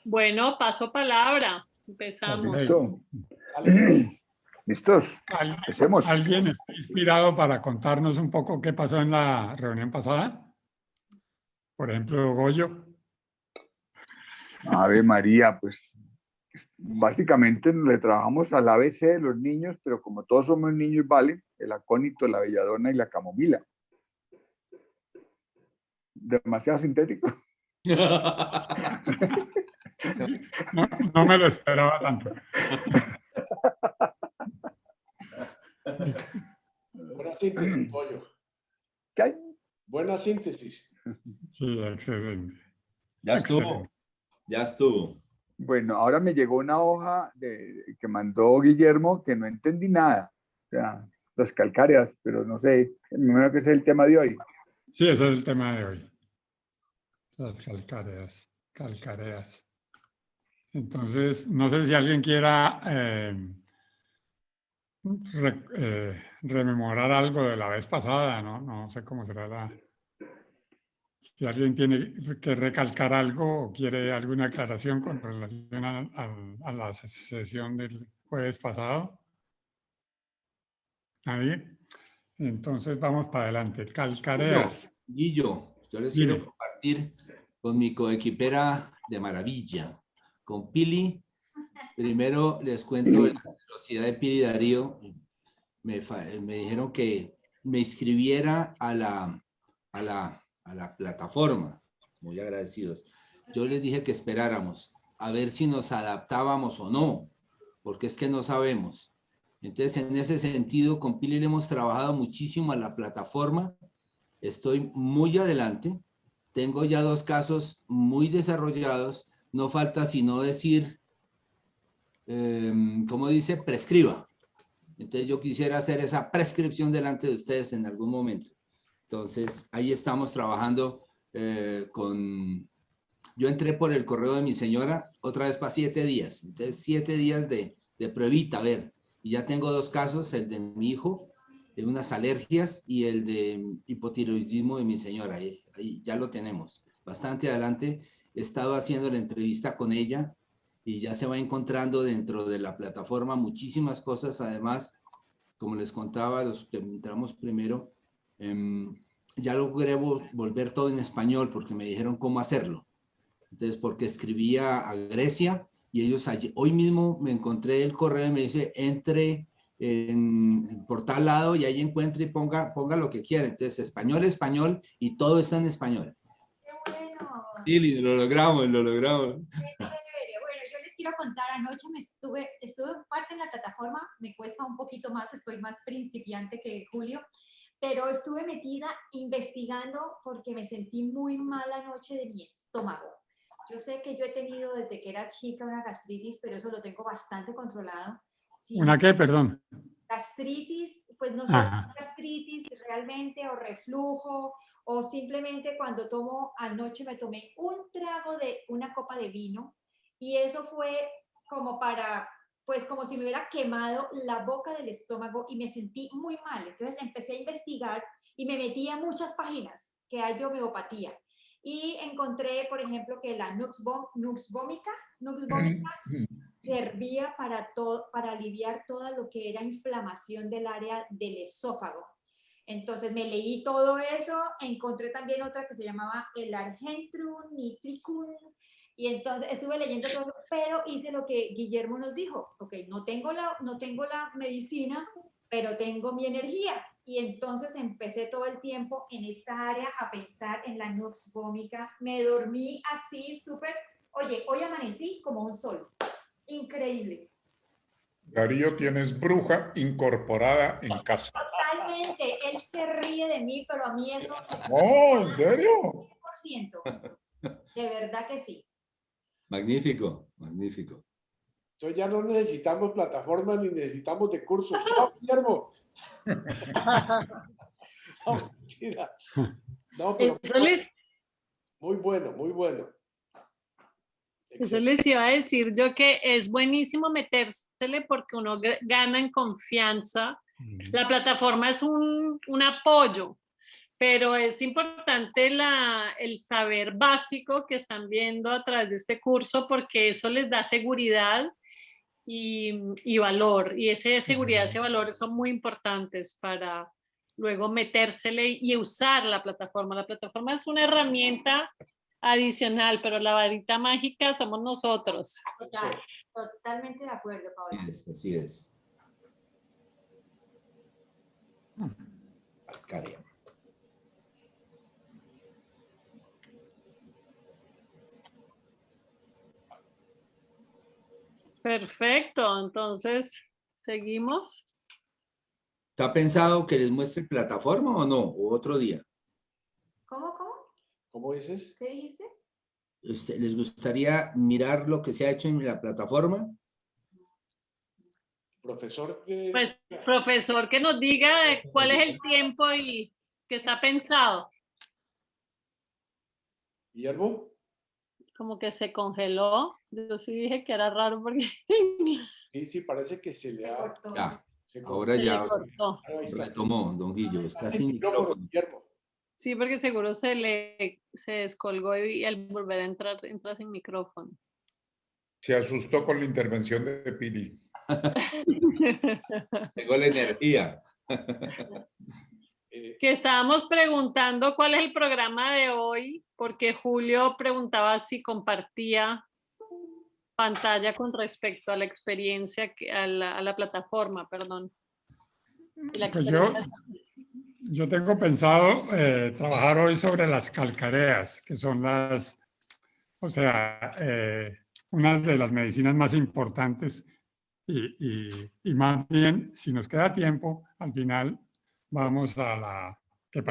Bueno, paso palabra. Empezamos. Ok. Listo. ¿Listos? Empecemos. ¿Alguien está inspirado para contarnos un poco qué pasó en la reunión pasada? Por ejemplo, Goyo. Ave María, pues básicamente le trabajamos al ABC de los niños, pero como todos somos niños, vale, el acónito, la belladona y la camomila. Demasiado sintético. No me lo esperaba tanto. Buena síntesis, Pollo. ¿Qué hay? Buena síntesis. Sí, excelente. Ya estuvo, Excelente. ya estuvo. Bueno, ahora me llegó una hoja que mandó Guillermo que no entendí nada. O sea, las calcáreas, pero no sé, me imagino que ese es el tema de hoy. Sí, ese es el tema de hoy. Las calcáreas. Calcáreas. Entonces, no sé si alguien quiera rememorar algo de la vez pasada, ¿no? No sé cómo será la... Si alguien tiene que recalcar algo o quiere alguna aclaración con relación a la sesión del jueves pasado. ¿Nadie? Entonces vamos para adelante. Calcareas. Guillo, yo les Dime. quiero compartir con mi coequipera de maravilla, con Pili. Primero les cuento la velocidad de Pili Darío. Me dijeron que me inscribiera a la plataforma. Muy agradecidos. Yo les dije que esperáramos a ver si nos adaptábamos o no, porque es que no sabemos. Entonces, en ese sentido, con Pili le hemos trabajado muchísimo a la plataforma. Estoy muy adelante. Tengo ya 2 casos muy desarrollados. No falta sino decir, como dice, prescriba. Entonces yo quisiera hacer esa prescripción delante de ustedes en algún momento. Entonces ahí estamos trabajando con... Yo entré por el correo de mi señora otra vez para 7 días. Entonces 7 días de pruebita, a ver. Y ya tengo 2 casos, el de mi hijo, de unas alergias, y el de hipotiroidismo de mi señora. Ahí ya lo tenemos. Bastante adelante. He estado haciendo la entrevista con ella y ya se va encontrando dentro de la plataforma muchísimas cosas. Además, como les contaba, los que entramos primero, ya logré volver todo en español porque me dijeron cómo hacerlo. Entonces, porque escribía a Grecia y ellos hoy mismo me encontré el correo y me dice, entre por tal lado y ahí encuentre y ponga lo que quiera. Entonces, español y todo está en español. ¡Qué bueno! Sí, lo logramos. Qué chévere. Bueno, yo les quiero contar, anoche estuve parte en la plataforma, me cuesta un poquito más, estoy más principiante que Julio, pero estuve metida investigando porque me sentí muy mal anoche de mi estómago. Yo sé que yo he tenido desde que era chica una gastritis, pero eso lo tengo bastante controlado. Sí, ¿Una qué? Perdón. gastritis, pues no sé si es gastritis realmente o reflujo o simplemente cuando tomo, anoche me tomé un trago de una copa de vino y eso fue como pues como si me hubiera quemado la boca del estómago y me sentí muy mal. Entonces empecé a investigar y me metí a muchas páginas que hay de homeopatía y encontré, por ejemplo, que la Nux vomica servía para aliviar todo lo que era inflamación del área del esófago. Entonces me leí todo eso, encontré también otra que se llamaba el Argentrum nitricum, y entonces estuve leyendo todo, pero hice lo que Guillermo nos dijo, ok, no tengo la medicina, pero tengo mi energía, y entonces empecé todo el tiempo en esta área a pensar en la nux vomica, me dormí así súper, oye, hoy amanecí como un sol. Increíble. Darío, tienes bruja incorporada en casa. Totalmente. Él se ríe de mí, pero a mí eso... Oh, ¿en serio? 100%. De verdad que sí. Magnífico. Entonces ya no necesitamos plataformas ni necesitamos de cursos. ¡Chao, Guillermo! No, mentira. No, pero muy bueno. Eso les iba a decir yo, que es buenísimo metérsele porque uno gana en confianza. La plataforma es un apoyo, pero es importante el saber básico que están viendo a través de este curso porque eso les da seguridad y valor. Y esa seguridad, ese valor son muy importantes para luego metérsele y usar la plataforma. La plataforma es una herramienta adicional, pero la varita mágica somos nosotros. Total, totalmente de acuerdo, Paola. Así es. Calcarea. Perfecto, entonces seguimos. ¿Está pensado que les muestre plataforma o no? ¿O otro día? ¿Cómo? ¿Cómo dices? ¿Qué dijiste? ¿Les gustaría mirar lo que se ha hecho en la plataforma? Profesor, Pues, profesor, que nos diga cuál es el tiempo y que está pensado. Guillermo. Como que se congeló. Yo sí dije que era raro porque Sí, parece que se le Se ha... cortó. Ya, se cortó. ahora se le ya cortó. Ahí está. retomó, don Guillo. Está sin Micrófono, micrófono. Guillermo. Sí, porque seguro se descolgó y al volver a entrar, entra sin micrófono. Se asustó con la intervención de Pili. Llegó la energía. Que estábamos preguntando cuál es el programa de hoy, porque Julio preguntaba si compartía pantalla con respecto a la experiencia, a la plataforma, perdón. Y la Pues experiencia- yo tengo pensado trabajar hoy sobre las calcareas, que son unas de las medicinas más importantes y más bien, si nos queda tiempo, al final vamos a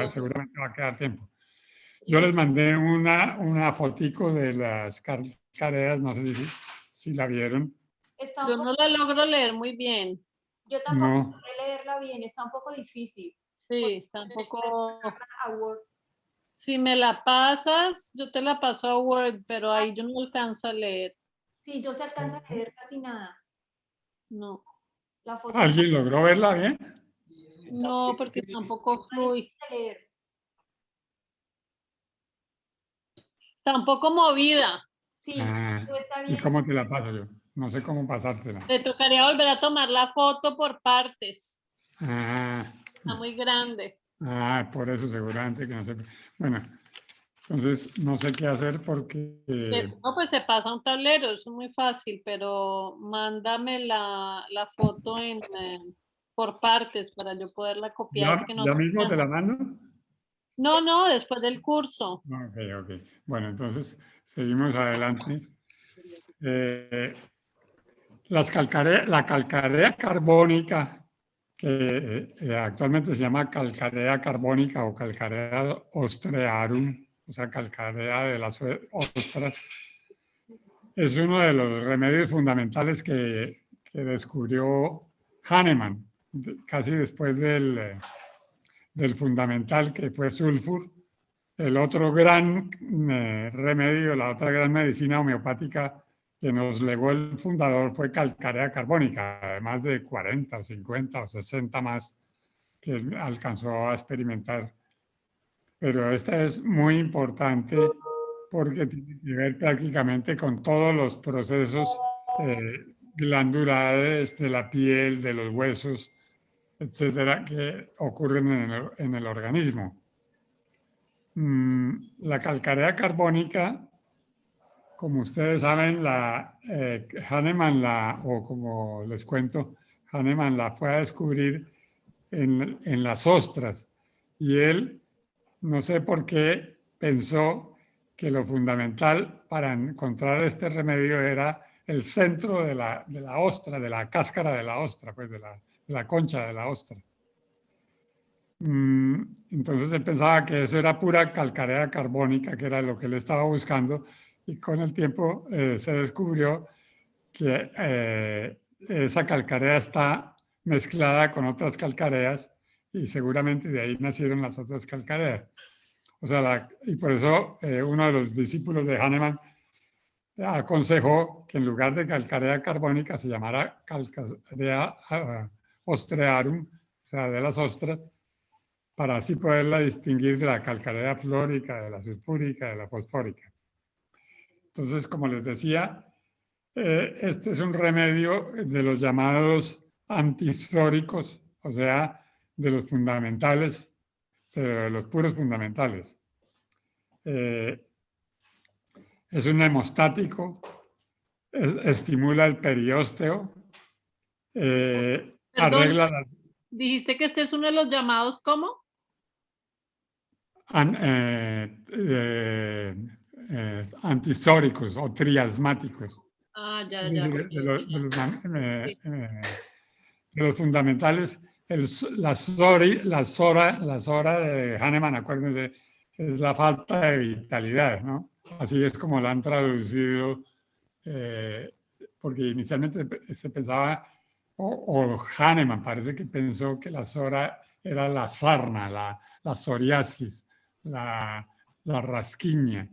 seguramente va a quedar tiempo. Yo les mandé una fotico de las calcareas, no sé si la vieron. Está Yo un no poco, la logro leer muy bien. yo tampoco No, sé leerla bien, está un poco difícil. Sí, está un poco... A Word. Si me la pasas, yo te la paso a Word, pero ahí yo no alcanzo a leer. Sí, no se alcanza a leer casi nada. No, La foto ¿alguien logró verla bien? no, porque tampoco fluye. está difícil de leer. Está un poco movida. Sí, Ah, no está ¿y bien. cómo te la paso yo? No sé cómo pasártela. Te tocaría volver a tomar la foto por partes. Ah, Está muy grande. por eso seguramente que no sé. Bueno, entonces no sé qué hacer porque No, pues se pasa a un tablero, eso es muy fácil, pero mándame la foto por partes para yo poderla copiar. Que no, ya mismo te la mando. no, después del curso. Ok. Bueno, entonces seguimos adelante. La calcarea carbónica, que actualmente se llama calcarea carbónica o calcarea ostrearum, o sea, calcarea de las ostras, es uno de los remedios fundamentales que descubrió Hahnemann, casi después del fundamental que fue sulfur. El otro gran remedio, la otra gran medicina homeopática que nos legó el fundador fue calcarea carbónica, además de 40 o 50 o 60 más que él alcanzó a experimentar. Pero esta es muy importante porque tiene que ver prácticamente con todos los procesos glandulares de la piel, de los huesos, etcétera, que ocurren en el organismo. La calcarea carbónica, como ustedes saben, Hahnemann o como les cuento, Hahnemann la fue a descubrir en las ostras y él, no sé por qué, pensó que lo fundamental para encontrar este remedio era el centro de la ostra, de la cáscara de la ostra, pues de la concha de la ostra. Entonces él pensaba que eso era pura calcarea carbónica, que era lo que él estaba buscando, y con el tiempo se descubrió que esa calcarea está mezclada con otras calcareas y seguramente de ahí nacieron las otras calcareas. O sea, y por eso uno de los discípulos de Hahnemann aconsejó que en lugar de calcarea carbónica se llamara calcarea ostrearum, o sea, de las ostras, para así poderla distinguir de la calcarea fluórica, de la sulfúrica, de la fosfórica. Entonces, como les decía, este es un remedio de los llamados antisóricos, o sea, de los fundamentales, de los puros fundamentales. Es un hemostático, estimula el periósteo, arregla las... Dijiste que este es uno de los llamados, ¿cómo? Antisóricos o triasmáticos. Ah, ya, Es ya. decir, de los fundamentales, la SORA de Hahnemann, acuérdense, es la falta de vitalidad, ¿no? Así es como la han traducido, porque inicialmente se pensaba, o Hahnemann parece que pensó que la SORA era la sarna, la psoriasis, la rasquiña.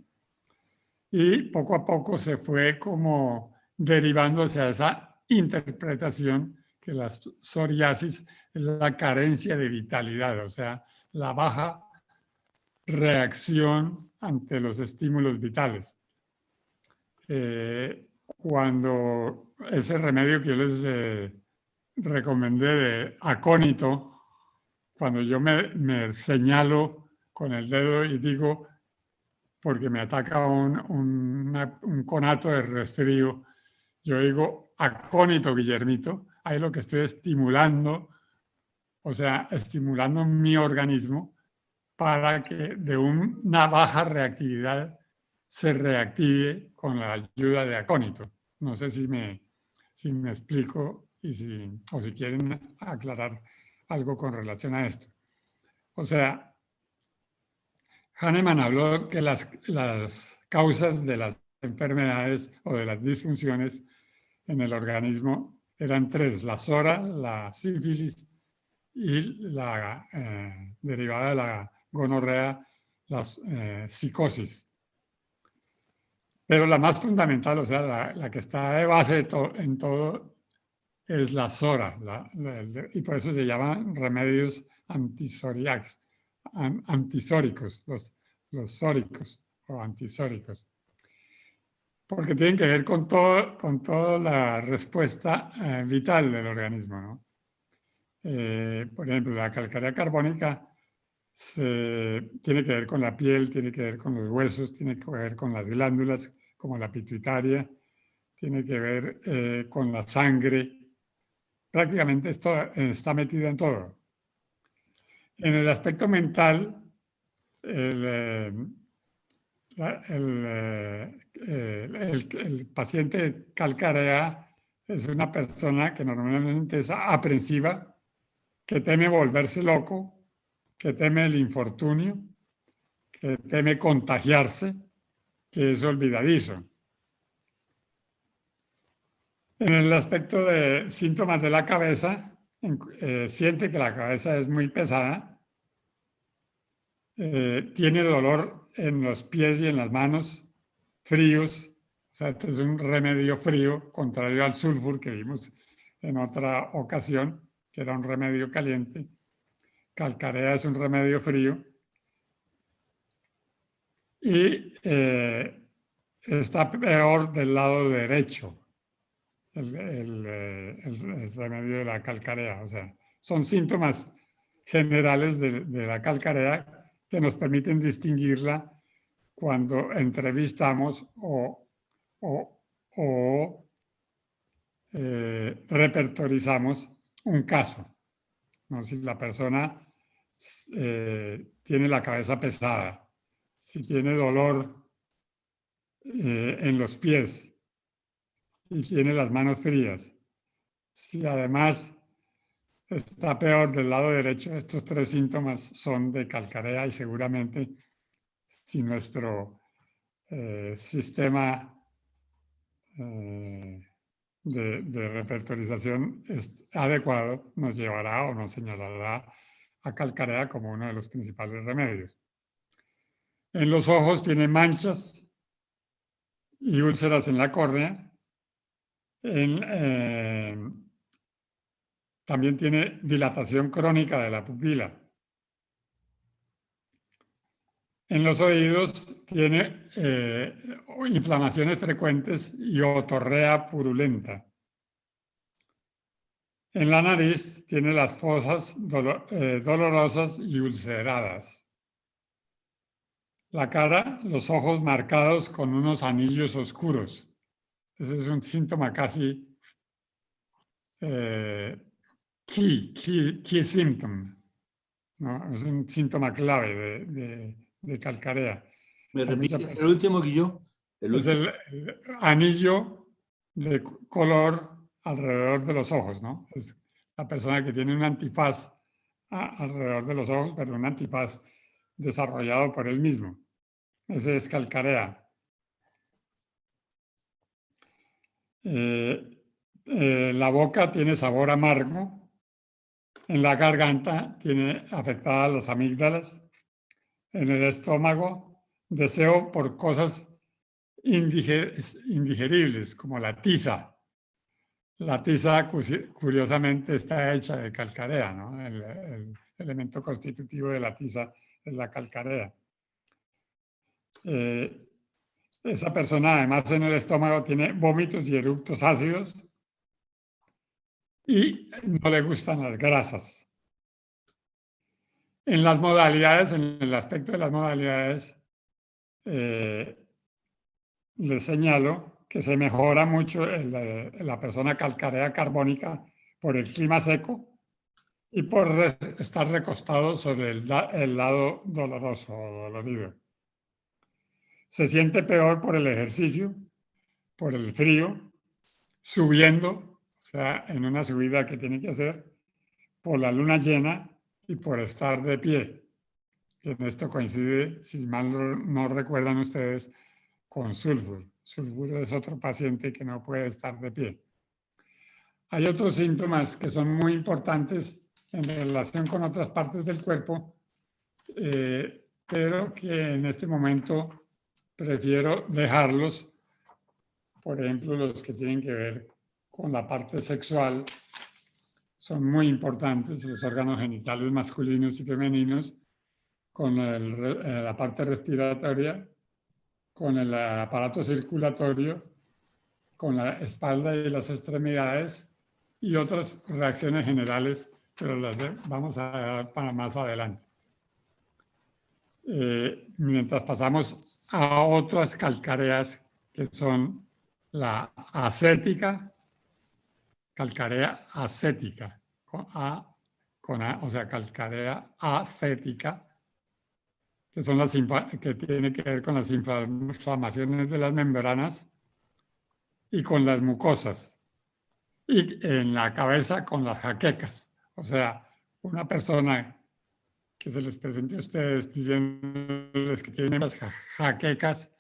Y poco a poco se fue como derivando hacia esa interpretación que la psoriasis es la carencia de vitalidad, o sea, la baja reacción ante los estímulos vitales. Cuando ese remedio que yo les recomendé de acónito, cuando yo me señalo con el dedo y digo, porque me ataca un conato de resfrío, yo digo acónito, Guillermito, ahí lo que estoy estimulando, o sea, estimulando mi organismo para que de una baja reactividad se reactive con la ayuda de acónito. No sé si me explico o si quieren aclarar algo con relación a esto. O sea, Hahnemann habló que las causas de las enfermedades o de las disfunciones en el organismo eran tres: la SORA, la sífilis y la derivada de la gonorrea, la psicosis. Pero la más fundamental, o sea, la que está de base en todo, es la SORA, y por eso se llaman remedios antisóricos, los sóricos o antisóricos, porque tienen que ver con toda la respuesta vital del organismo, ¿no? Por ejemplo, la calcarea carbónica tiene que ver con la piel, tiene que ver con los huesos, tiene que ver con las glándulas como la pituitaria, tiene que ver con la sangre. Prácticamente esto está metido en todo. En el aspecto mental, el paciente de calcarea es una persona que normalmente es aprensiva, que teme volverse loco, que teme el infortunio, que teme contagiarse, que es olvidadizo. En el aspecto de síntomas de la cabeza, siente que la cabeza es muy pesada, tiene dolor en los pies y en las manos, fríos. O sea, este es un remedio frío, contrario al sulfur que vimos en otra ocasión, que era un remedio caliente. Calcarea es un remedio frío. Y está peor del lado derecho, el remedio de la calcarea. O sea, son síntomas generales de la calcarea que nos permiten distinguirla cuando entrevistamos o repertorizamos un caso, ¿no? Si la persona tiene la cabeza pesada, si tiene dolor en los pies y tiene las manos frías, si además está peor del lado derecho, estos tres síntomas son de calcarea y seguramente si nuestro sistema de repertorización es adecuado, nos llevará o nos señalará a calcarea como uno de los principales remedios. En los ojos tiene manchas y úlceras en la córnea. También tiene dilatación crónica de la pupila. En los oídos tiene inflamaciones frecuentes y otorrea purulenta. En la nariz tiene las fosas dolorosas y ulceradas. La cara, los ojos marcados con unos anillos oscuros. Ese es un síntoma casi key symptom, ¿no? Es un síntoma clave de calcarea. ¿Me repite el último, Guillo? Es el anillo de color alrededor de los ojos, ¿no? Es la persona que tiene un antifaz alrededor de los ojos, pero un antifaz desarrollado por él mismo. Ese es calcarea. La boca tiene sabor amargo. En la garganta tiene afectadas las amígdalas. En el estómago, deseo por cosas indigeribles, como la tiza. La tiza, curiosamente, está hecha de calcarea, ¿no? El elemento constitutivo de la tiza es la calcarea. Esa persona, además, en el estómago tiene vómitos y eructos ácidos y no le gustan las grasas. En las modalidades, en el aspecto de las modalidades, les señalo que se mejora mucho la persona calcarea carbónica por el clima seco y por estar recostado sobre el lado doloroso o dolorido. Se siente peor por el ejercicio, por el frío, subiendo, o sea, en una subida que tiene que hacer, por la luna llena y por estar de pie. En esto coincide, si mal no recuerdan ustedes, con sulfur. Sulfur es otro paciente que no puede estar de pie. Hay otros síntomas que son muy importantes en relación con otras partes del cuerpo, pero que en este momento prefiero dejarlos. Por ejemplo, los que tienen que ver con la parte sexual son muy importantes, los órganos genitales masculinos y femeninos, con la parte respiratoria, con el aparato circulatorio, con la espalda y las extremidades y otras reacciones generales, pero las vamos a dar para más adelante. Mientras pasamos a otras calcareas que son la acética, calcarea acética, o sea, calcarea acética, que son que tiene que ver con las inflamaciones de las membranas y con las mucosas, y en la cabeza con las jaquecas. O sea, una persona que se les presente a ustedes diciéndoles que tienen las jaquecas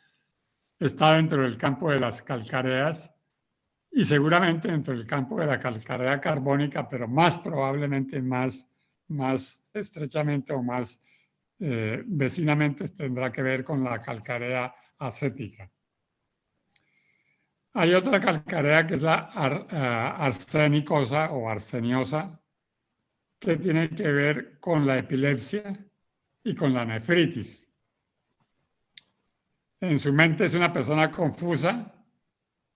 está dentro del campo de las calcareas y seguramente dentro del campo de la calcarea carbónica, pero más probablemente más estrechamente o más vecinamente tendrá que ver con la calcarea acética. Hay otra calcarea que es la arsenicosa o arseniosa, que tiene que ver con la epilepsia y con la nefritis. En su mente es una persona confusa,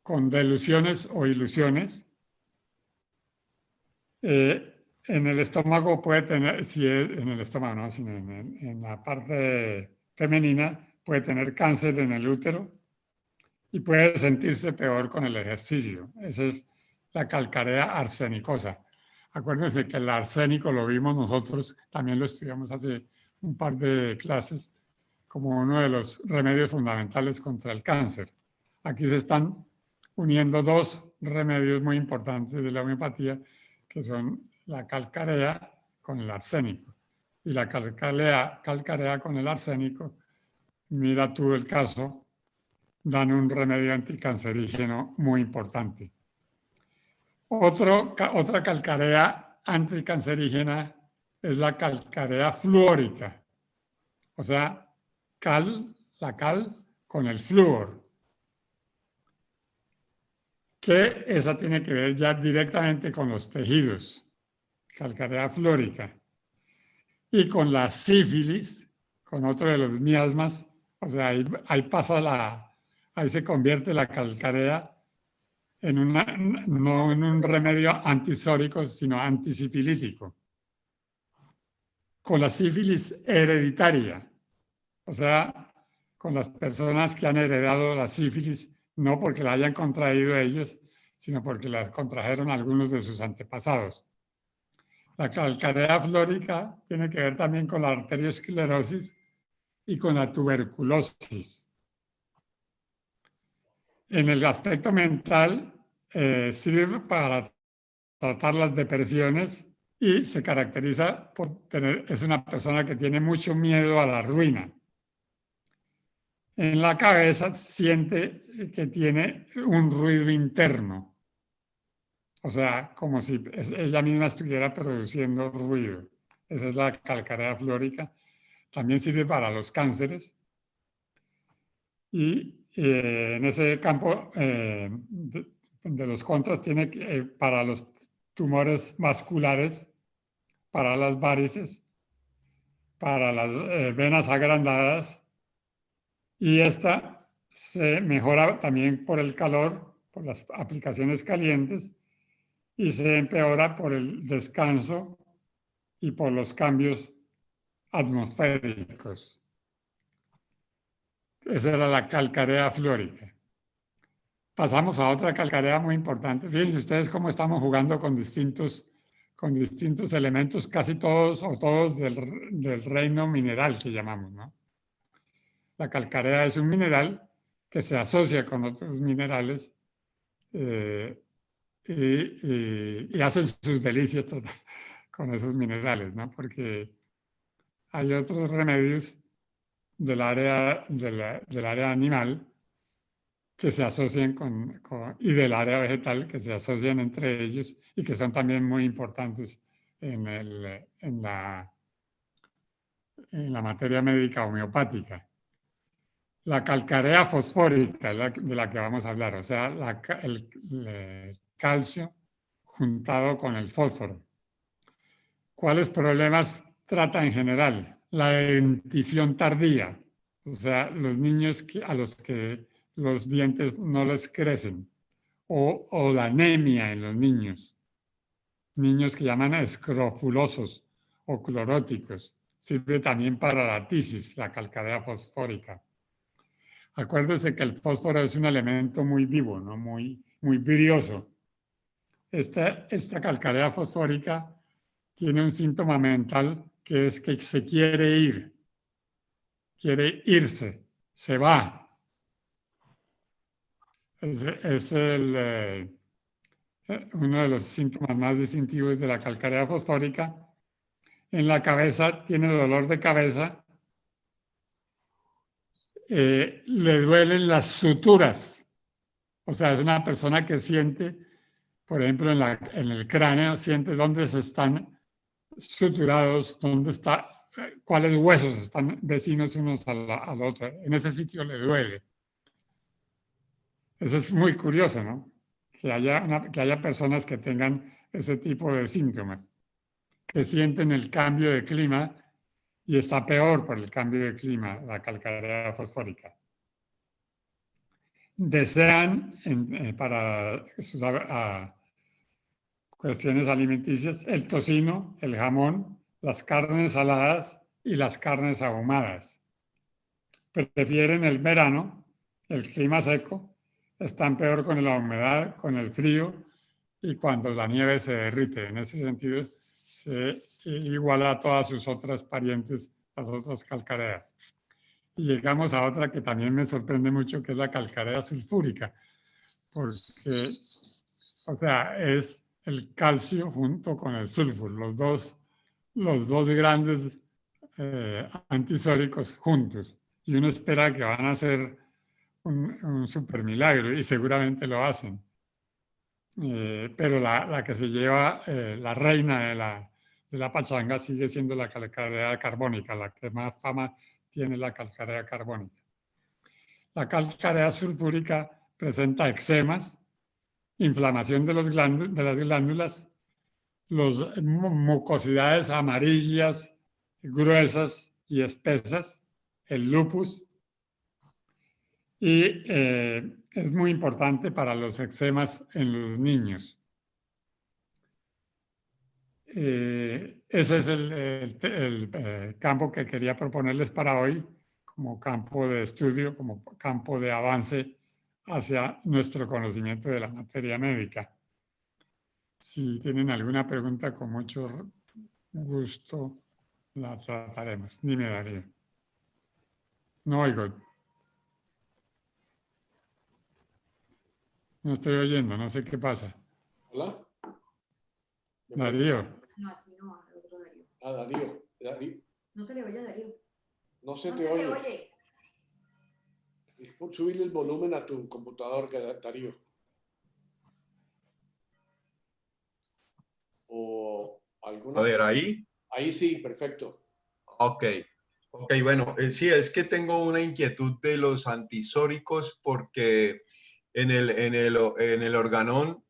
con delusiones o ilusiones. En el estómago puede tener, en el estómago no, sino en la parte femenina, puede tener cáncer en el útero y puede sentirse peor con el ejercicio. Esa es la calcarea arsenicosa. Acuérdense que el arsénico lo vimos nosotros, también lo estudiamos hace un par de clases, como uno de los remedios fundamentales contra el cáncer. Aquí se están uniendo dos remedios muy importantes de la homeopatía, que son la calcarea con el arsénico. Y la calcarea con el arsénico, mira tú el caso, dan un remedio anticancerígeno muy importante. Otra calcarea anticancerígena es la calcarea fluórica, o sea, la cal con el flúor, que esa tiene que ver ya directamente con los tejidos, calcarea fluórica, y con la sífilis, con otro de los miasmas, o sea, ahí se convierte la calcarea no en un remedio antisórico, sino antisifilítico. Con la sífilis hereditaria, o sea, con las personas que han heredado la sífilis, no porque la hayan contraído ellos, sino porque la contrajeron algunos de sus antepasados. La calcarea flórica tiene que ver también con la arteriosclerosis y con la tuberculosis. En el aspecto mental, sirve para tratar las depresiones y se caracteriza por es una persona que tiene mucho miedo a la ruina. En la cabeza siente que tiene un ruido interno, o sea, como si ella misma estuviera produciendo ruido. Esa es la calcarea flórica. También sirve para los cánceres. Y en ese campo de los contras tiene para los tumores vasculares, para las varices, para las venas agrandadas, y esta se mejora también por el calor, por las aplicaciones calientes, y se empeora por el descanso y por los cambios atmosféricos. Esa era la calcarea flórica. Pasamos a otra calcarea muy importante. Fíjense ustedes cómo estamos jugando con distintos elementos, casi todos o todos del reino mineral que llamamos, ¿no? La calcarea es un mineral que se asocia con otros minerales y hacen sus delicias con esos minerales, ¿no? Porque hay otros remedios del área animal que se asocian y del área vegetal que se asocian entre ellos y que son también muy importantes en la materia médica homeopática. La calcarea fosfórica es de la que vamos a hablar, o sea, el calcio juntado con el fósforo. ¿Cuáles problemas trata en general? La dentición tardía, o sea, los niños a los que los dientes no les crecen, o la anemia en los niños que llaman escrofulosos o cloróticos. Sirve también para la tisis, la calcarea fosfórica. Acuérdense que el fósforo es un elemento muy vivo, ¿no? muy brioso. Esta calcarea fosfórica tiene un síntoma mental que es que se quiere ir, quiere irse, se va. Es uno de los síntomas más distintivos de la calcarea fosfórica. En la cabeza tiene dolor de cabeza, le duelen las suturas. O sea, es una persona que siente, por ejemplo, en el cráneo, siente dónde se están suturados, cuáles huesos están vecinos unos al otro. En ese sitio le duele. Eso es muy curioso, ¿no? Que haya personas que tengan ese tipo de síntomas, que sienten el cambio de clima y está peor por el cambio de clima, la calcarea fosfórica. Desean, para cuestiones alimenticias, el tocino, el jamón, las carnes saladas y las carnes ahumadas. Prefieren el verano, el clima seco, están peor con la humedad, con el frío y cuando la nieve se derrite. En ese sentido, se iguala a todas sus otras parientes, las otras calcareas. Y llegamos a otra que también me sorprende mucho, que es la calcarea sulfúrica, porque, o sea, es el calcio junto con el sulfuro, los dos grandes antisóricos juntos. Y uno espera que van a ser un super milagro, y seguramente lo hacen. Pero la que se lleva, la reina de la pachanga sigue siendo la calcarea carbónica, la que más fama tiene la calcarea carbónica. La calcarea sulfúrica presenta eczemas, inflamación de las glándulas, mucosidades amarillas, gruesas, y espesas, el lupus, y es muy importante para los eczemas en los niños. Ese es el campo que quería proponerles para hoy como campo de estudio, como campo de avance hacia nuestro conocimiento de la materia médica. Si tienen alguna pregunta, con mucho gusto la trataremos. Dime, Darío. No oigo. No estoy oyendo, no sé qué pasa. Hola. Darío. No, aquí no, al otro Darío. Ah, Darío. No se le oye a Darío. No se No te se le oye. oye. Es por subirle el volumen a tu computador, Darío. O alguna. A ver, ahí. Ahí sí, perfecto. Ok. Ok, bueno, sí, es que tengo una inquietud de los antisóricos porque en el organón,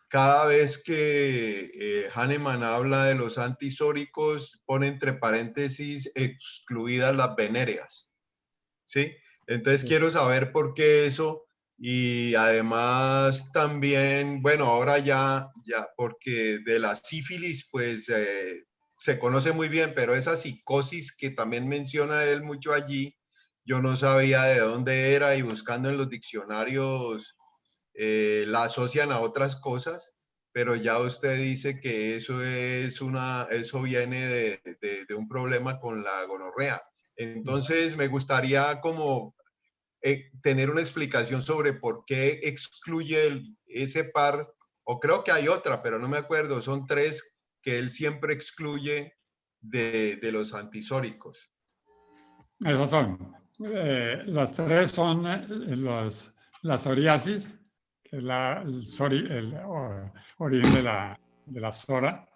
cada vez que Hahnemann habla de los antisóricos, pone entre paréntesis excluidas las venéreas, ¿sí? Entonces quiero saber por qué eso y además también, bueno, ahora ya porque de la sífilis, pues se conoce muy bien, pero esa psicosis que también menciona él mucho allí, yo no sabía de dónde era y buscando en los diccionarios la asocian a otras cosas, pero ya usted dice que eso viene de un problema con la gonorrea. Entonces me gustaría como tener una explicación sobre por qué excluye ese par, o creo que hay otra, pero no me acuerdo, son 3 que él siempre excluye de los antisóricos. Esas son. Las 3 son la psoriasis, que es el origen de la psora,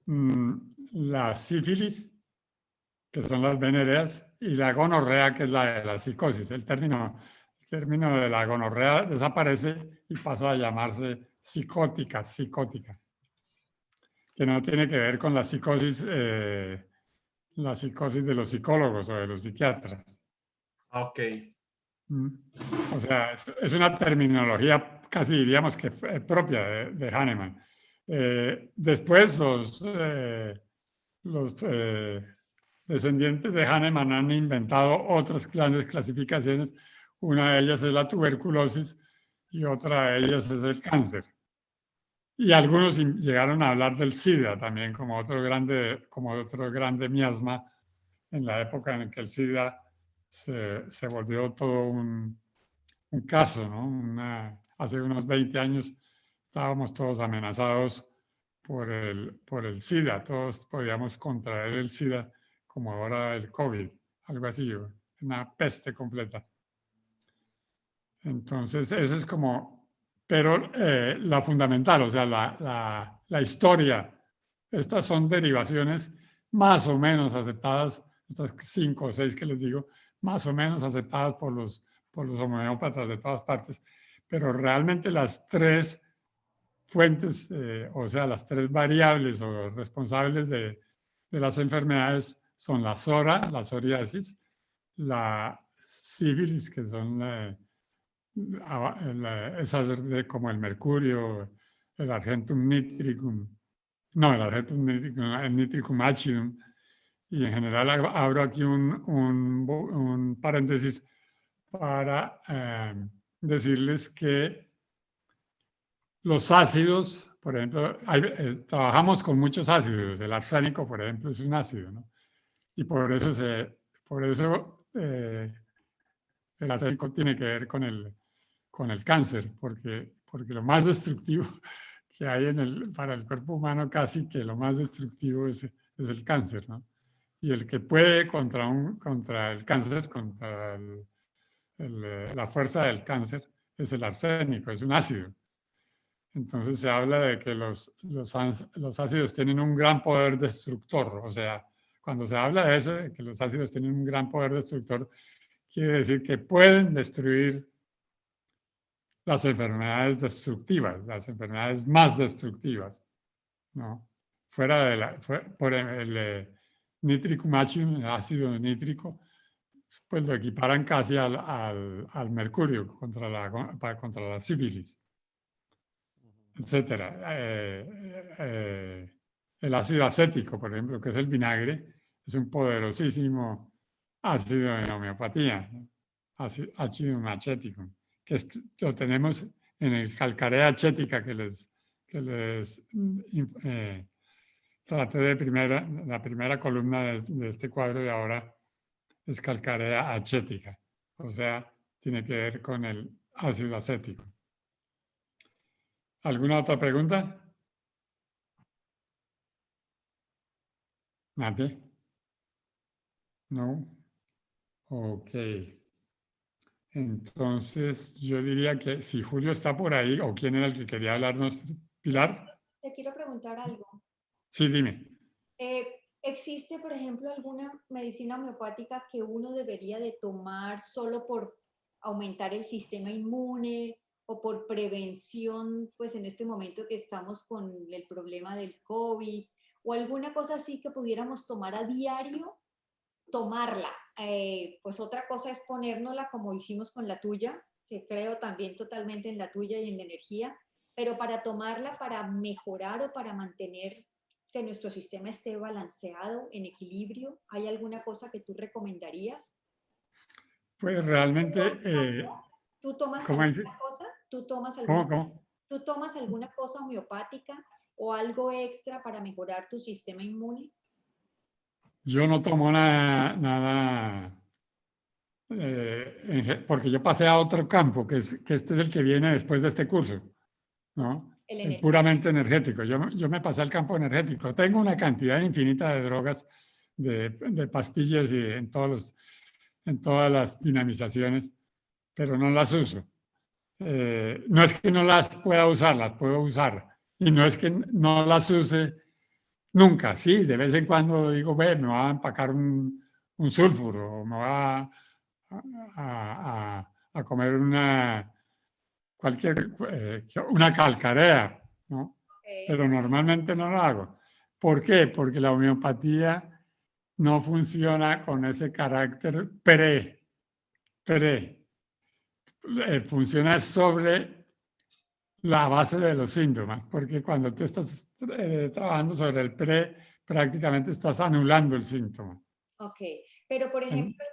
la sífilis, que son las venéreas, y la gonorrea, que es la de la psicosis. El término de la gonorrea desaparece y pasa a llamarse psicótica, que no tiene que ver con la psicosis de los psicólogos o de los psiquiatras. Ok. O sea, es una terminología casi diríamos que propia de Hahnemann. Después los descendientes de Hahnemann han inventado otras grandes clasificaciones. Una de ellas es la tuberculosis y otra de ellas es el cáncer. Y algunos llegaron a hablar del SIDA también como otro grande miasma en la época en que el SIDA se volvió todo un caso, ¿no? Hace unos 20 años estábamos todos amenazados por el SIDA, todos podíamos contraer el SIDA como ahora el COVID, algo así, una peste completa. Entonces, eso es como, pero la fundamental, o sea, la historia, estas son derivaciones más o menos aceptadas, estas 5 o 6 que les digo, más o menos aceptadas por los homeópatas de todas partes, pero realmente las 3 fuentes, o sea, las 3 variables o responsables de las enfermedades son la psora, la psoriasis, la sífilis, que son esas como el mercurio, el argentum nitricum, el nitricum acidum, y en general abro aquí un paréntesis para decirles que los ácidos, por ejemplo, trabajamos con muchos ácidos. El arsénico, por ejemplo, es un ácido, ¿no? Y por eso el arsénico tiene que ver con el cáncer, porque lo más destructivo que hay para el cuerpo humano, casi que lo más destructivo es el cáncer, ¿no? Y el que puede contra el cáncer, contra la fuerza del cáncer, es el arsénico, es un ácido. Entonces se habla de que los ácidos tienen un gran poder destructor. O sea, cuando se habla de eso, de que los ácidos tienen un gran poder destructor, quiere decir que pueden destruir las enfermedades destructivas, las enfermedades más destructivas, ¿no? nitricum acidum, el ácido nítrico, pues lo equiparan casi al mercurio contra la sífilis, etcétera. El ácido acético, por ejemplo, que es el vinagre, es un poderosísimo ácido en homeopatía, ácido acético, que lo tenemos en el calcarea acética que les traté de la primera columna de este cuadro de ahora es calcarea acética, o sea, tiene que ver con el ácido acético. ¿Alguna otra pregunta? ¿Nadie? ¿No? Ok. Entonces, yo diría que si Julio está por ahí, o quién era el que quería hablarnos, Pilar. Te quiero preguntar algo. Sí, dime. ¿Existe, por ejemplo, alguna medicina homeopática que uno debería de tomar solo por aumentar el sistema inmune o por prevención, pues en este momento que estamos con el problema del COVID, o alguna cosa así que pudiéramos tomar a diario? Tomarla. Pues otra cosa es ponérnosla como hicimos con la tuya, que creo también totalmente en la tuya y en la energía, pero para tomarla, para mejorar o para mantener que nuestro sistema esté balanceado, en equilibrio, ¿hay alguna cosa que tú recomendarías? Pues realmente... ¿Tú tomas ¿cómo dice? alguna cosa? ¿Tú tomas ¿Cómo? ¿Tú tomas alguna cosa homeopática o algo extra para mejorar tu sistema inmune? Yo no tomo nada porque yo pasé a otro campo, que este es el que viene después de este curso, ¿no? El puramente energético. Yo me pasé al campo energético. Tengo una cantidad infinita de drogas, de pastillas y en todas las dinamizaciones, pero no las uso. No es que no las pueda usar, las puedo usar. Y no es que no las use nunca, sí, de vez en cuando digo, ve, me va a empacar un sulfuro, o me va a comer una calcarea, ¿no? Pero normalmente no lo hago. ¿Por qué? Porque la homeopatía no funciona con ese carácter funciona sobre la base de los síntomas, porque cuando tú estás trabajando sobre el prácticamente estás anulando el síntoma. Ok, pero por ejemplo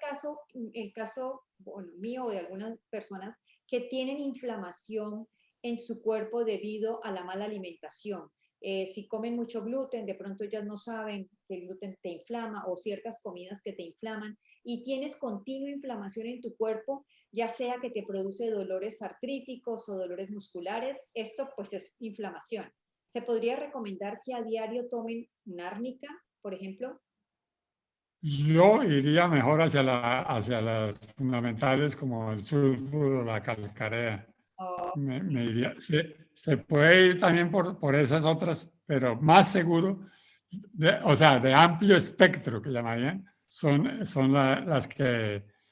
el caso bueno, mío o de algunas personas que tienen inflamación en su cuerpo debido a la mala alimentación. Si comen mucho gluten, de pronto ellas no saben que el gluten te inflama o ciertas comidas que te inflaman y tienes continua inflamación en tu cuerpo, ya sea que te produce dolores artríticos o dolores musculares, esto pues es inflamación. ¿Se podría recomendar que a diario tomen una árnica, por ejemplo? Yo iría mejor hacia las fundamentales como el sulfuro o la calcarea. Oh. Me iría. Se puede ir también por esas otras, pero más seguro, o sea, de amplio espectro que llamarían, son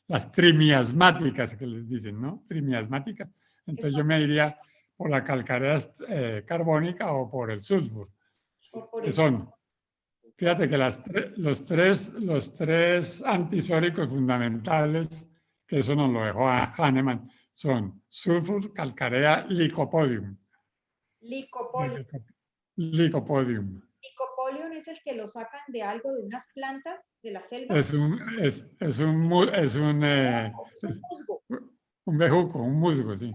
las trimiasmáticas que les dicen, ¿no? Trimiasmáticas. Entonces yo me iría por la calcarea carbónica o por el sulfuro. Que son, fíjate que los tres antisóricos fundamentales, que eso nos lo dejó a Hahnemann, son sulfur, calcarea, licopodium. Licopodium. Licopodium. Licopodium es el que lo sacan de algo, de unas plantas de la selva. Es un musgo. Un bejuco, un musgo, sí.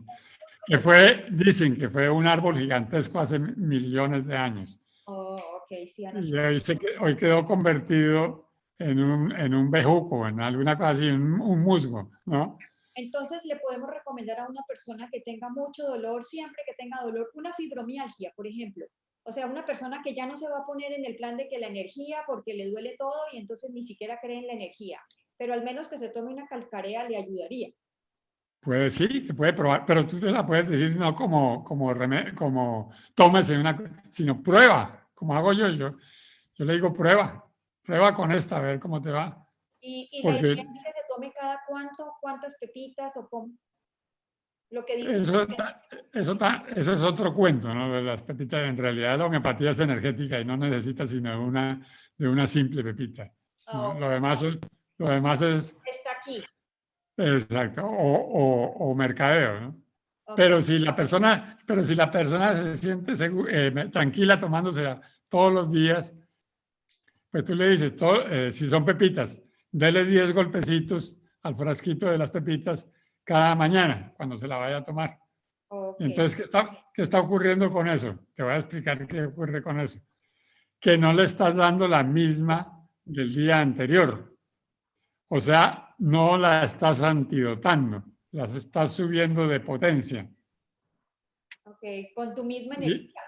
Dicen que fue un árbol gigantesco hace millones de años. Oh, ok, sí. Y hoy quedó convertido en un bejuco, en alguna cosa así, un musgo, ¿no? Entonces le podemos recomendar a una persona que tenga mucho dolor, siempre que tenga dolor, una fibromialgia, por ejemplo. O sea, una persona que ya no se va a poner en el plan de que la energía, porque le duele todo y entonces ni siquiera cree en la energía. Pero al menos que se tome una calcarea le ayudaría. Pues sí, que puede probar, pero tú te la puedes decir no como tómese sino prueba, como hago yo. Yo le digo prueba con esta, a ver cómo te va. ¿Y la idea es que se tome cada cuántas pepitas o cómo? Lo que dice. Eso es otro cuento, ¿no? De las pepitas, en realidad la homeopatía es energética y no necesita sino de una simple pepita. Lo demás es, Está aquí. exacto, o mercadeo, ¿no? Ok. Pero si la persona se siente tranquila tomándose todos los días, pues tú le dices, si son pepitas, dele 10 golpecitos al frasquito de las pepitas cada mañana cuando se la vaya a tomar. Ok. Entonces, ¿qué está ocurriendo con eso? Te voy a explicar qué ocurre con eso. Que no le estás dando la misma del día anterior. O sea, no la estás antidotando, las estás subiendo de potencia. Ok, con tu misma Y, energía.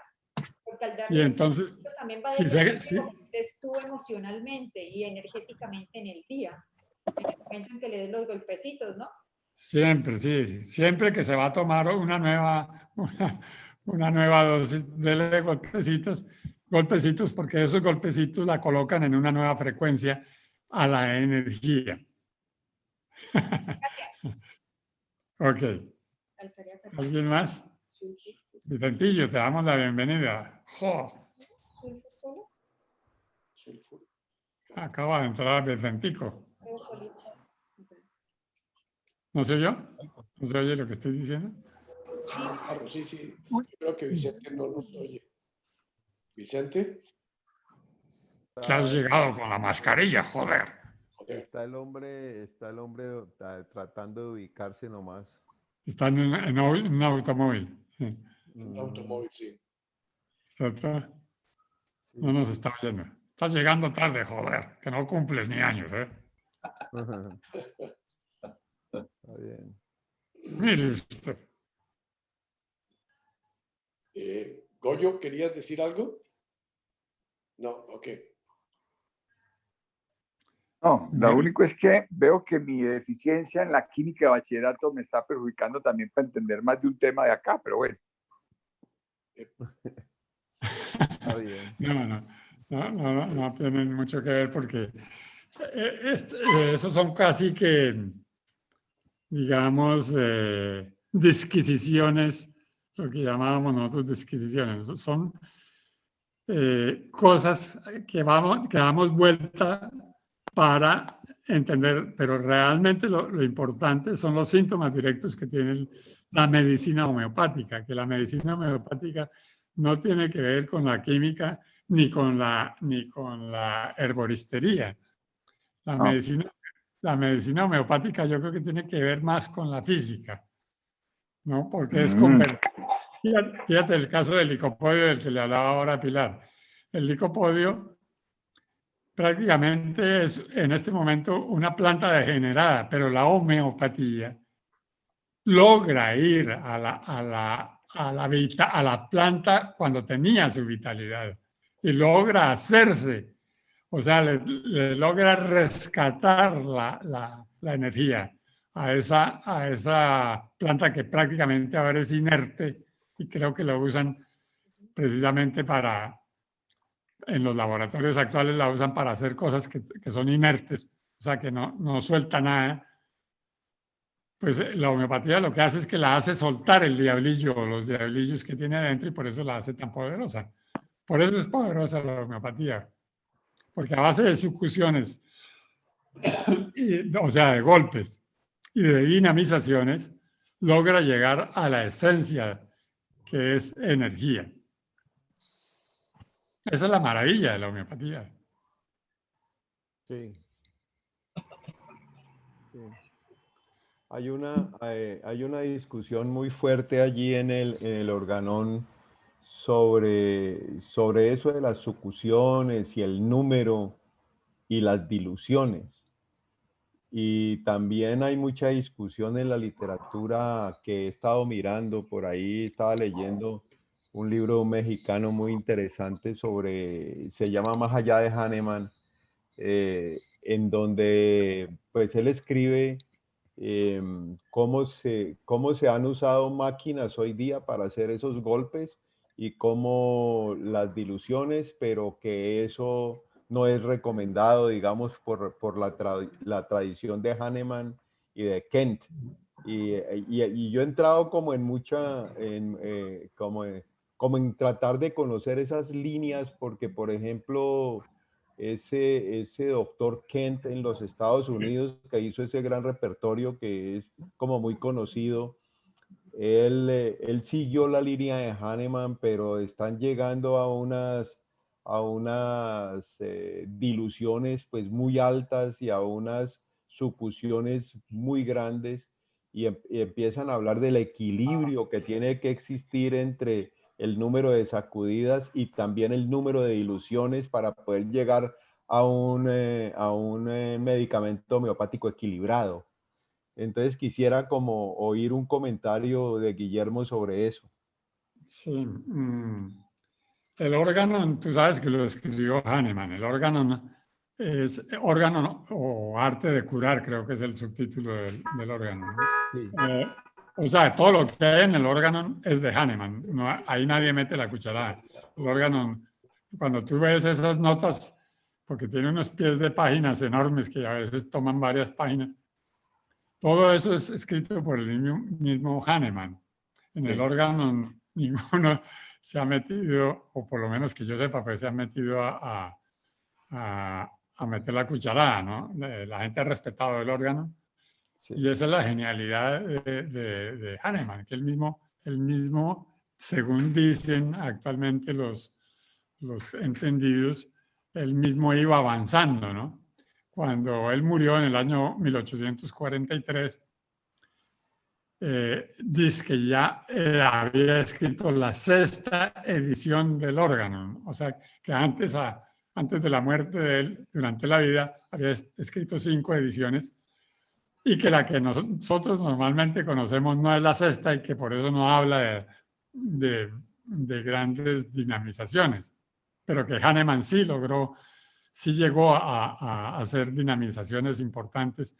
Porque al y darle entonces, pues también va a si depender se, de cómo estés tú emocionalmente y energéticamente en el día, en el momento en que le des los golpecitos, ¿no? siempre, sí, siempre que se va a tomar una nueva dosis, dele golpecitos, porque esos golpecitos la colocan en una nueva frecuencia a la energía. Gracias. Ok, Alcaria ¿alguien más? sulfur, Vicentillo, te damos la bienvenida. ¡Jo! sulfur solo, Sulfur. Acaba de entrar Vicentico. pero solito. ¿No sé yo? ¿No se oye lo que estoy diciendo? Claro, sí, sí. Creo que Vicente no nos oye. Vicente, Que has llegado con la mascarilla, joder. joder. Está el hombre tratando de ubicarse nomás. Está en un automóvil. Sí. Un automóvil, sí. ¿Cierto? Sí. No nos está oyendo. Estás llegando tarde, joder, que no cumples ni años, ¿eh? Está bien. Mire usted. Goyo, ¿querías decir algo? No, ok. No, lo Bueno. único es que veo que mi deficiencia en la química de bachillerato me está perjudicando también para entender más de un tema de acá, pero bueno. Está bien. No tienen mucho que ver porque esos son casi que, digamos, disquisiciones, lo que llamábamos nosotros disquisiciones. Son cosas que damos vuelta para entender, pero realmente lo importante son los síntomas directos que tiene la medicina homeopática, que la medicina homeopática no tiene que ver con la química ni con la herboristería. La medicina homeopática yo creo que tiene que ver más con la física, ¿no? Porque es convertir. Fíjate el caso del licopodio del que le hablaba ahora Pilar. El licopodio prácticamente es en este momento una planta degenerada, pero la homeopatía logra ir a la planta cuando tenía su vitalidad y logra hacerse, o sea, le logra rescatar la energía a esa planta que prácticamente ahora es inerte y creo que lo usan precisamente en los laboratorios actuales la usan para hacer cosas que son inertes, o sea, que no suelta nada. Pues la homeopatía lo que hace es que la hace soltar el diablillo o los diablillos que tiene adentro y por eso la hace tan poderosa. Por eso es poderosa la homeopatía, porque a base de sucusiones, o sea, de golpes y de dinamizaciones, logra llegar a la esencia que es energía. Esa es la maravilla de la homeopatía. Sí. Sí. Hay una discusión muy fuerte allí en el organón sobre eso de las sucusiones y el número y las diluciones. Y también hay mucha discusión en la literatura que he estado mirando, por ahí estaba leyendo un libro mexicano muy interesante se llama Más allá de Hahnemann, en donde pues él escribe cómo se han usado máquinas hoy día para hacer esos golpes y cómo las diluciones, pero que eso no es recomendado, digamos, por la tradición de Hahnemann y de Kent. Y yo he entrado como en como en tratar de conocer esas líneas, porque, por ejemplo, ese doctor Kent en los Estados Unidos, que hizo ese gran repertorio que es como muy conocido, él siguió la línea de Hahnemann, pero están llegando a unas diluciones pues muy altas y a unas sucusiones muy grandes y empiezan a hablar del equilibrio que tiene que existir entre el número de sacudidas y también el número de diluciones para poder llegar a un medicamento homeopático equilibrado. Entonces quisiera como oír un comentario de Guillermo sobre eso. Sí. El órgano, tú sabes que lo escribió Hahnemann. El órgano es órgano o arte de curar, creo que es el subtítulo del órgano, ¿no? Sí. O sea, todo lo que hay en el órgano es de Hahnemann. No, ahí nadie mete la cucharada. El órgano, cuando tú ves esas notas, porque tiene unos pies de páginas enormes que a veces toman varias páginas, todo eso es escrito por el mismo Hahnemann. En el órgano ninguno se ha metido, o por lo menos que yo sepa, pues se ha metido a meter la cucharada, ¿no? La gente ha respetado el órgano. Sí. Y esa es la genialidad de Hahnemann, que él mismo, según dicen actualmente los entendidos, él mismo iba avanzando, ¿no? Cuando él murió en el año 1843, dice que ya había escrito la 6ª edición del órgano, o sea, que antes de la muerte de él, durante la vida, había escrito 5 ediciones, y que la que nosotros normalmente conocemos no es la 6ª y que por eso no habla de grandes dinamizaciones, pero que Hahnemann sí llegó a hacer dinamizaciones importantes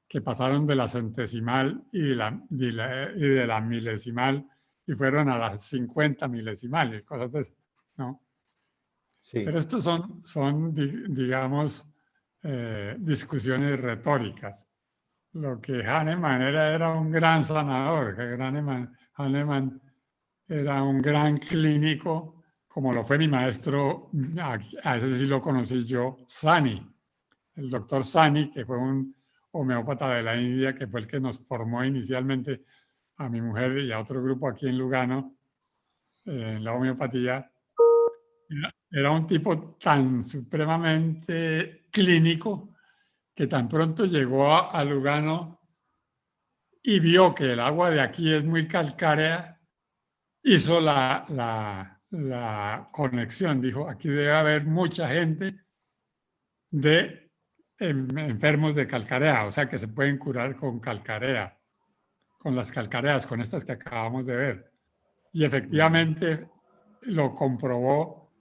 que pasaron de la centesimal y de la milesimal y fueron a las 50 milesimales, cosas de eso, ¿no? Sí. Pero estos son digamos, discusiones retóricas. Lo que Hahnemann era un gran sanador, que Hahnemann era un gran clínico, como lo fue mi maestro, a ese sí lo conocí yo, Sani, el doctor Sani, que fue un homeópata de la India, que fue el que nos formó inicialmente a mi mujer y a otro grupo aquí en Lugano, en la homeopatía. Era un tipo tan supremamente clínico que tan pronto llegó a Lugano y vio que el agua de aquí es muy calcárea, hizo la conexión, dijo, aquí debe haber mucha gente de enfermos de calcarea, o sea que se pueden curar con calcarea, con las calcareas, con estas que acabamos de ver. Y efectivamente lo comprobó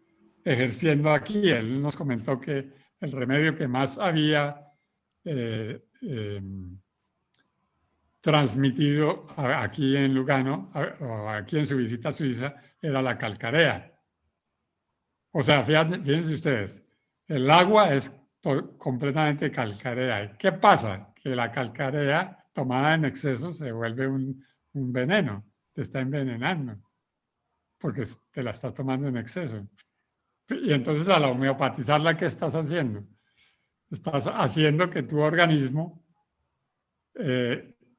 ejerciendo aquí. Él nos comentó que el remedio que más había transmitido aquí en Lugano, o aquí en su visita a Suiza, era la calcarea. O sea, fíjense ustedes, el agua es completamente calcarea. ¿Qué pasa? Que la calcarea tomada en exceso se vuelve un veneno, te está envenenando, porque te la estás tomando en exceso. Y entonces al homeopatizarla, ¿qué estás haciendo? Estás haciendo que tu organismo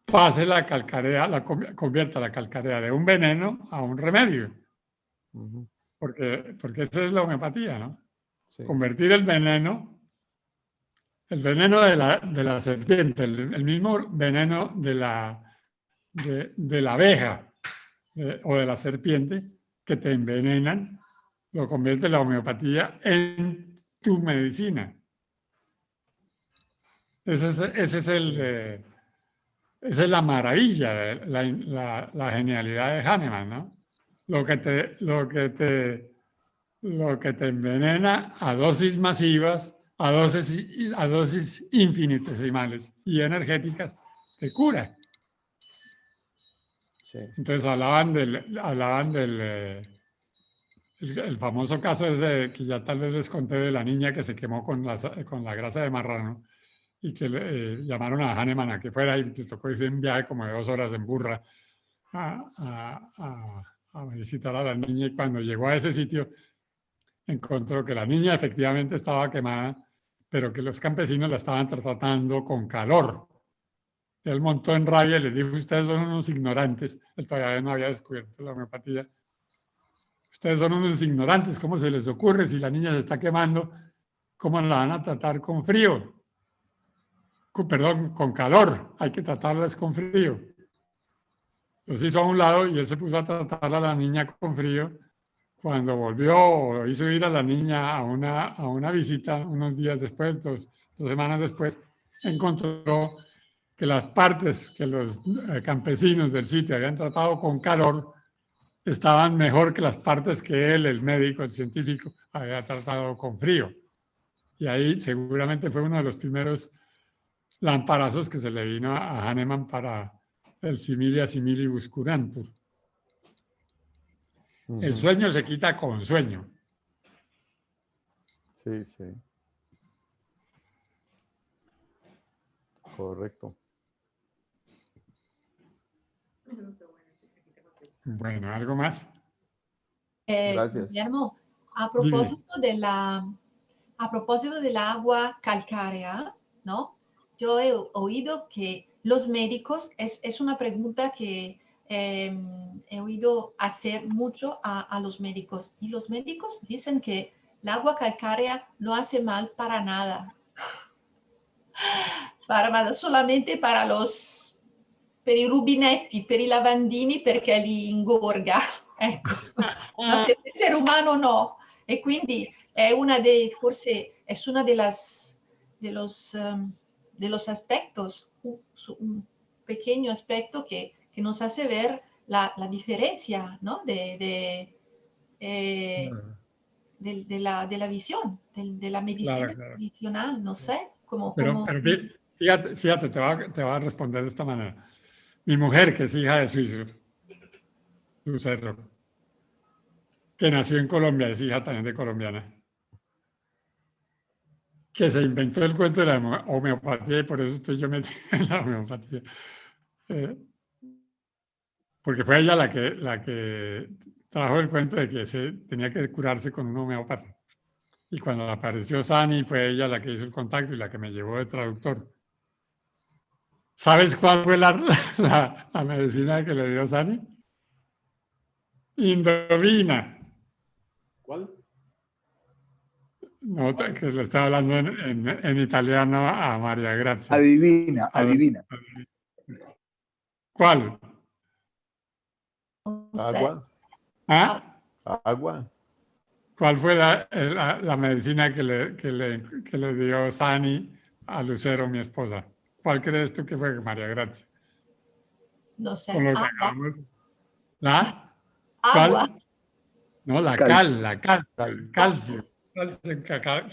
pase la calcarea, convierta la calcarea de un veneno a un remedio. Porque esa es la homeopatía, ¿no? Sí. Convertir el veneno de la serpiente, el mismo veneno de la abeja o de la serpiente que te envenenan, lo convierte la homeopatía en tu medicina. Esa es la maravilla, la genialidad de Hahnemann, ¿no? Lo que te envenena a dosis masivas, a dosis infinitesimales y energéticas, te cura. Sí. Entonces hablaban del el famoso caso ese que ya tal vez les conté de la niña que se quemó con la grasa de marrano y que llamaron a Hahnemann a que fuera y le tocó irse un viaje como de 2 horas en burra a visitar a la niña, y cuando llegó a ese sitio encontró que la niña efectivamente estaba quemada, pero que los campesinos la estaban tratando con calor. Él montó en rabia y les dijo, ustedes son unos ignorantes. Él todavía no había descubierto la homeopatía. Ustedes son unos ignorantes, ¿cómo se les ocurre si la niña se está quemando? ¿Cómo la van a tratar con frío? Perdón, con calor. Hay que tratarlas con frío. Los hizo a un lado y él se puso a tratar a la niña con frío. Cuando volvió, hizo ir a la niña a una visita unos días después, dos semanas después, encontró que las partes que los campesinos del sitio habían tratado con calor estaban mejor que las partes que él, el médico, el científico, había tratado con frío. Y ahí seguramente fue uno de los primeros lamparazos que se le vino a Hahnemann para el similia similibus curantur. El sueño se quita con sueño. Sí, sí. Correcto. Bueno, ¿algo más? Gracias. Guillermo, a propósito a propósito del agua calcárea, ¿no? Yo he oído que los médicos, es una pregunta que he oído hacer mucho a los médicos, y los médicos dicen que el agua calcárea no hace mal para nada. Solamente para per i rubinetti, per i lavandini, perché li ingorga. Ecco. Ma per il essere umano no. E quindi è forse es una de los aspectos, un pequeño aspecto que nos hace ver la diferencia, ¿no? de la visión, de la medicina tradicional, no sé. Pero fíjate, te voy a responder de esta manera. Mi mujer, que es hija de suizo, Lucero, que nació en Colombia, es hija también de colombiana, que se inventó el cuento de la homeopatía y por eso estoy yo metido en la homeopatía. Porque fue ella la que trajo el cuento de que se tenía que curarse con un homeópata. Y cuando apareció Sani, fue ella la que hizo el contacto y la que me llevó de traductor. ¿Sabes cuál fue la medicina que le dio Sani? Indovina. ¿Cuál? No, que le estaba hablando en italiano a María Grazia. Adivina. ¿Cuál? Agua. ¿Ah? Agua. ¿Cuál fue la medicina que le dio Sani a Lucero, mi esposa? ¿Cuál crees tú que fue, María Grazia? No sé. Con lo que acabamos. ¿La? Agua. ¿Cuál? No, la calcio.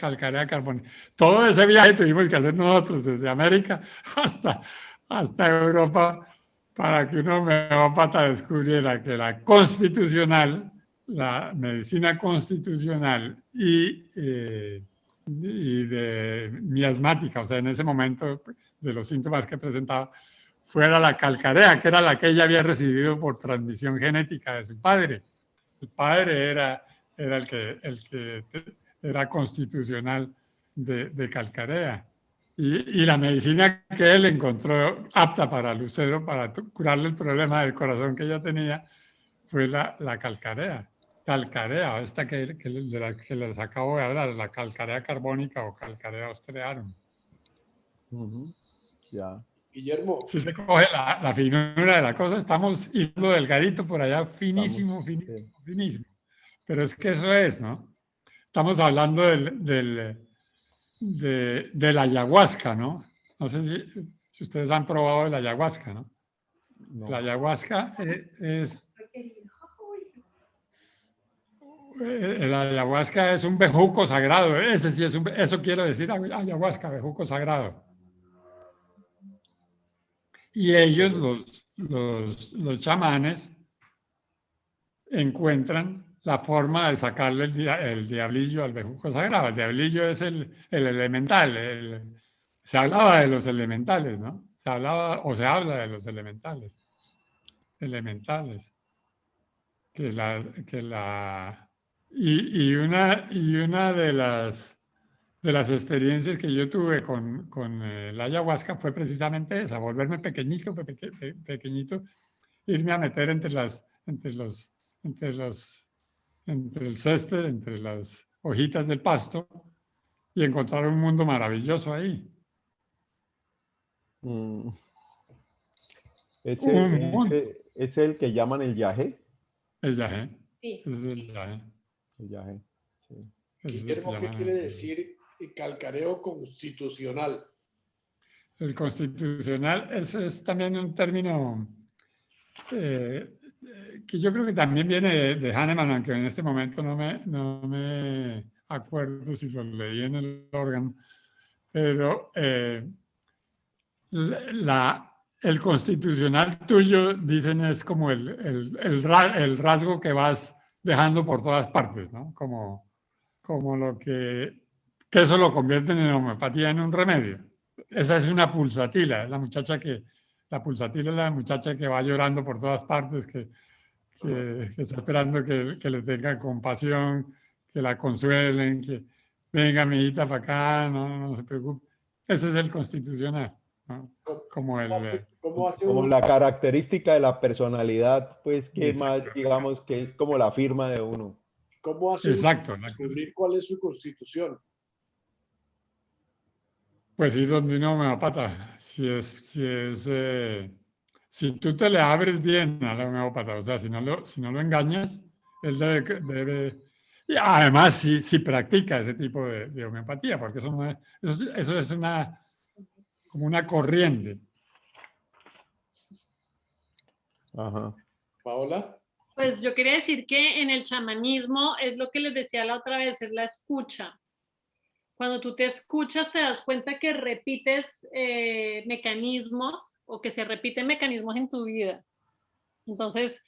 Calcárea carbónica. Todo ese viaje tuvimos que hacer nosotros desde América hasta Europa para que un homeópata descubriera que la constitucional, la medicina constitucional y de miasmática, o sea, en ese momento de los síntomas que presentaba, fuera la calcarea, que era la que ella había recibido por transmisión genética de su padre. El padre era el que era constitucional de calcarea. Y la medicina que él encontró apta para Lucero, para curarle el problema del corazón que ella tenía, fue la calcarea. Calcarea, esta de la que les acabo de hablar, la calcarea carbónica o calcarea ostrearum. Ya. Guillermo. Si se coge la finura de la cosa, estamos hilo delgadito por allá, finísimo. Pero es que eso es, ¿no? Estamos hablando de la ayahuasca, ¿no? No sé si ustedes han probado la ayahuasca, ¿no? La ayahuasca la ayahuasca es un bejuco sagrado. Ese sí eso quiero decir, ayahuasca, bejuco sagrado. Y ellos, los chamanes, encuentran la forma de sacarle el diablillo al bejuco sagrado. El diablillo es el elemental. Se hablaba de los elementales, ¿no? Se habla de los elementales. Que Y una de las experiencias que yo tuve con la ayahuasca fue precisamente esa, volverme pequeñito, pequeñito, irme a meter entre el césped, entre las hojitas del pasto y encontrar un mundo maravilloso ahí. ¿Es el que llaman el yagé? El yagé. Sí. Ese es el yagé. El yagé, sí. Ese es el que Guillermo, ¿qué llaman quiere el- decir calcareo constitucional? El constitucional es también un término que yo creo que también viene de Hahnemann, aunque en este momento no me acuerdo si lo leí en el órgano, pero el constitucional tuyo, dicen, es como el rasgo que vas dejando por todas partes, ¿no? Como lo que eso lo convierten en homeopatía, en un remedio. Esa es una pulsatila, la pulsatila es la muchacha que va llorando por todas partes, que está esperando que le tengan compasión, que la consuelen, que venga mi hijita para acá, no se preocupe. Ese es el constitucional, ¿no? Como ¿Cómo hace Como uno? la característica de la personalidad, pues, que más, Exacto. digamos, que es como la firma de uno. ¿Cómo hace uno Exacto. para descubrir cuál es su constitución? Pues ir donde un homeópata, si tú te le abres bien al homeópata, o sea, si no lo engañas, él debe y además si practica ese tipo de homeopatía, porque eso es como una corriente. Ajá. Paola. Pues yo quería decir que en el chamanismo es lo que les decía la otra vez, es la escucha. Cuando tú te escuchas te das cuenta que repites mecanismos o que se repiten mecanismos en tu vida. Entonces,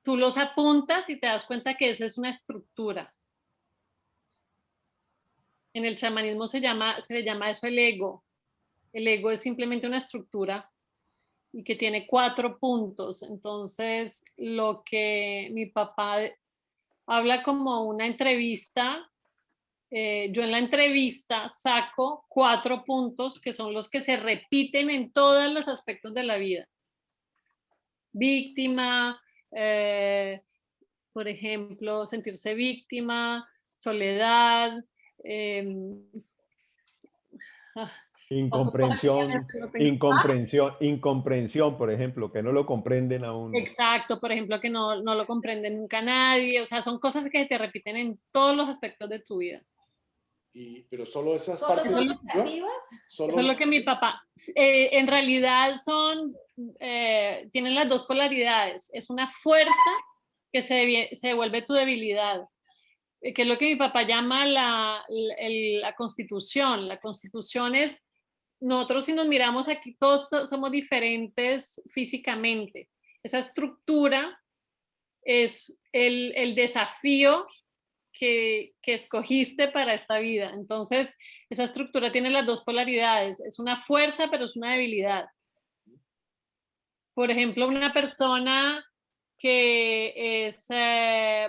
tú los apuntas y te das cuenta que esa es una estructura. En el chamanismo se le llama eso el ego. El ego es simplemente una estructura y que tiene 4 puntos. Entonces, lo que mi papá habla como una entrevista, yo en la entrevista saco 4 puntos que son los que se repiten en todos los aspectos de la vida. Víctima, por ejemplo, sentirse víctima, soledad, Incomprensión, por ejemplo, que no lo comprenden a uno. Exacto, por ejemplo, que no lo comprende nunca nadie, o sea, son cosas que te repiten en todos los aspectos de tu vida. Pero solo esas ¿Solo partes. son negativas? Solo Eso es lo que mi papá, en realidad tienen las 2 polaridades, es una fuerza que se vuelve tu debilidad, que es lo que mi papá llama la constitución. La constitución es, nosotros si nos miramos aquí, todos somos diferentes físicamente. Esa estructura es el desafío que escogiste para esta vida. Entonces, esa estructura tiene las 2 polaridades. Es una fuerza, pero es una debilidad. Por ejemplo, una persona que es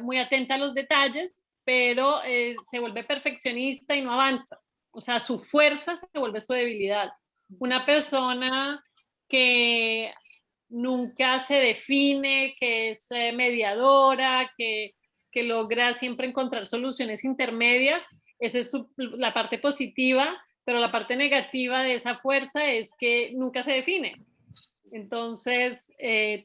muy atenta a los detalles, pero se vuelve perfeccionista y no avanza. O sea, su fuerza se vuelve su debilidad. Una persona que nunca se define, que es mediadora, que logra siempre encontrar soluciones intermedias, esa es la parte positiva, pero la parte negativa de esa fuerza es que nunca se define. Entonces,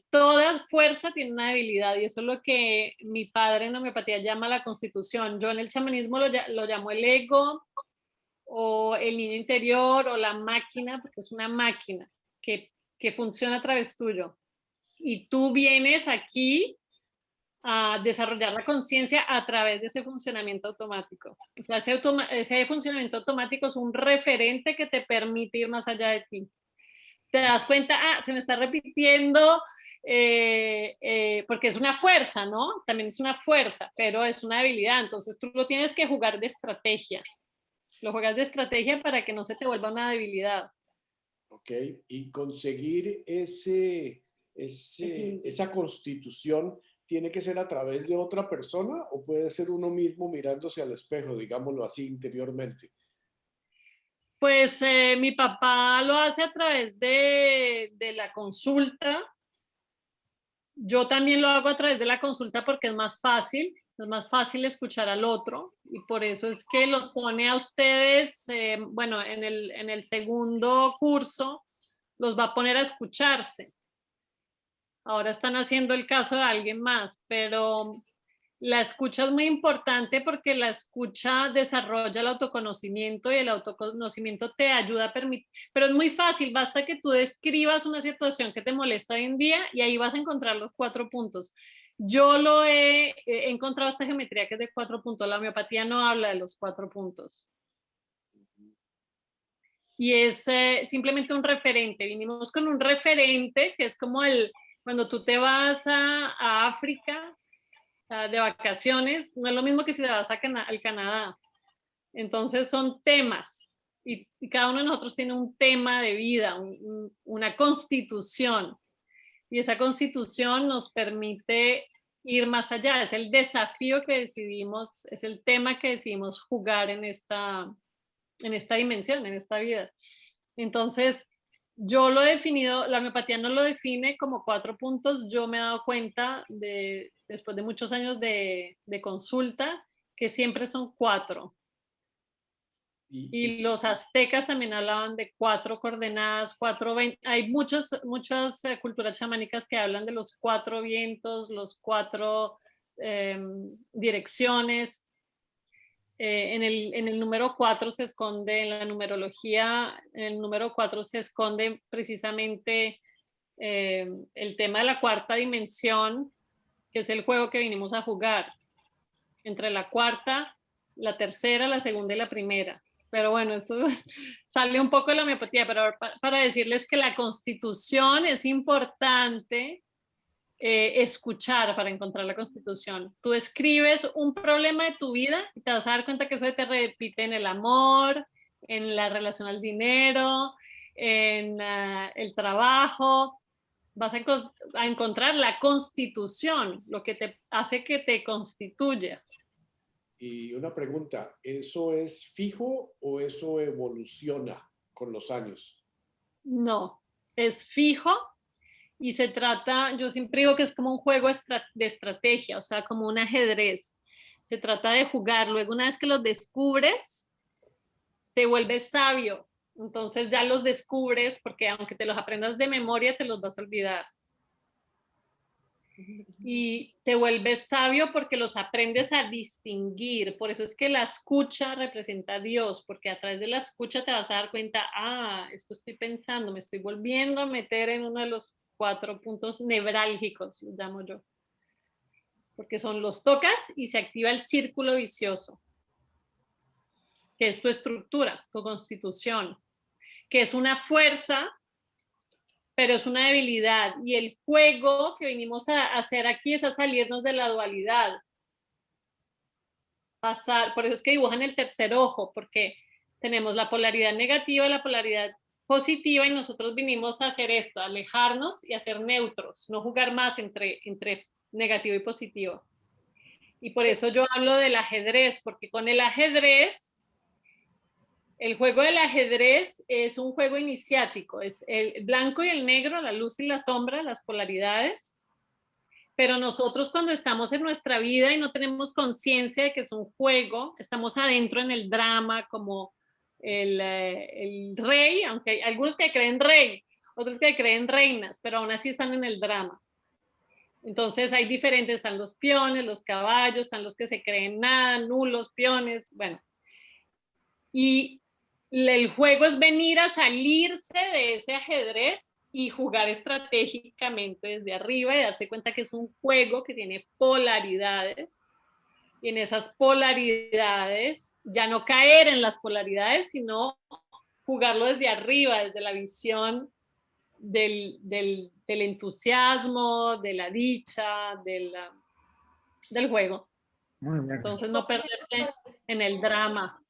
toda fuerza tiene una debilidad y eso es lo que mi padre en homeopatía llama la constitución. Yo en el chamanismo lo llamo el ego o el niño interior o la máquina, porque es una máquina que funciona a través tuyo. Y tú vienes aquí a desarrollar la conciencia a través de ese funcionamiento automático. O sea, ese funcionamiento automático es un referente que te permite ir más allá de ti. Te das cuenta, se me está repitiendo, porque es una fuerza, ¿no? También es una fuerza, pero es una habilidad. Entonces tú lo tienes que jugar de estrategia. Lo juegas de estrategia para que no se te vuelva una debilidad. Ok, y conseguir esa constitución tiene que ser a través de otra persona o puede ser uno mismo mirándose al espejo, digámoslo así, interiormente? Pues mi papá lo hace a través de la consulta. Yo también lo hago a través de la consulta porque es más fácil escuchar al otro y por eso es que los pone a ustedes, bueno, en el segundo curso los va a poner a escucharse. Ahora están haciendo el caso de alguien más, pero la escucha es muy importante porque la escucha desarrolla el autoconocimiento y el autoconocimiento te ayuda a permitir, pero es muy fácil, basta que tú describas una situación que te molesta hoy en día y ahí vas a encontrar los 4 puntos. Yo he encontrado esta geometría que es de 4 puntos, la homeopatía no habla de los 4 puntos. Y es simplemente un referente, vinimos con un referente que es como cuando tú te vas a África, de vacaciones, no es lo mismo que si te vas al Canadá. Entonces son temas y cada uno de nosotros tiene un tema de vida, una constitución y esa constitución nos permite ir más allá, es el desafío que decidimos, es el tema que decidimos jugar en esta dimensión, en esta vida. Entonces, yo lo he definido, la homeopatía no lo define como 4 puntos, yo me he dado cuenta después de muchos años de consulta que siempre son 4. Y los aztecas también hablaban de 4 coordenadas, 4 hay muchas culturas chamánicas que hablan de los 4 vientos, los 4 direcciones. En el número 4 se esconde, en la numerología, en el número 4 se esconde precisamente el tema de la 4ª dimensión, que es el juego que vinimos a jugar, entre la 4ª, la 3ª, la 2ª y la 1ª. Pero bueno, esto sale un poco de la homeopatía, pero para decirles que la constitución es importante escuchar para encontrar la constitución. Tú escribes un problema de tu vida y te vas a dar cuenta que eso te repite en el amor, en la relación al dinero, en el trabajo. Vas a encontrar la constitución, lo que te hace que te constituya. Y una pregunta, ¿eso es fijo o eso evoluciona con los años? No, es fijo. Y se trata, yo siempre digo que es como un juego de estrategia, o sea, como un ajedrez. Se trata de jugar. Luego, una vez que los descubres, te vuelves sabio. Entonces ya los descubres, porque aunque te los aprendas de memoria, te los vas a olvidar. Y te vuelves sabio porque los aprendes a distinguir. Por eso es que la escucha representa a Dios, porque a través de la escucha te vas a dar cuenta, esto estoy pensando, me estoy volviendo a meter en uno de los 4 puntos nevrálgicos, los llamo yo, porque los tocas y se activa el círculo vicioso, que es tu estructura, tu constitución, que es una fuerza, pero es una debilidad, y el juego que vinimos a hacer aquí es a salirnos de la dualidad, por eso es que dibujan el tercer ojo, porque tenemos la polaridad negativa y la polaridad positiva y nosotros vinimos a hacer esto, a alejarnos y a ser neutros, no jugar más entre negativo y positivo. Y por eso yo hablo del ajedrez, porque con el ajedrez, el juego del ajedrez es un juego iniciático, es el blanco y el negro, la luz y la sombra, las polaridades, pero nosotros cuando estamos en nuestra vida y no tenemos conciencia de que es un juego, estamos adentro en el drama como el rey, aunque hay algunos que creen rey, otros que creen reinas, pero aún así están en el drama. Entonces hay diferentes, están los peones, los caballos, están los que se creen nada, nulos, peones, bueno. Y el juego es venir a salirse de ese ajedrez y jugar estratégicamente desde arriba y darse cuenta que es un juego que tiene polaridades. Y en esas polaridades, ya no caer en las polaridades, sino jugarlo desde arriba, desde la visión del entusiasmo, de la dicha, del juego. Muy bien. Entonces no perderse en el drama.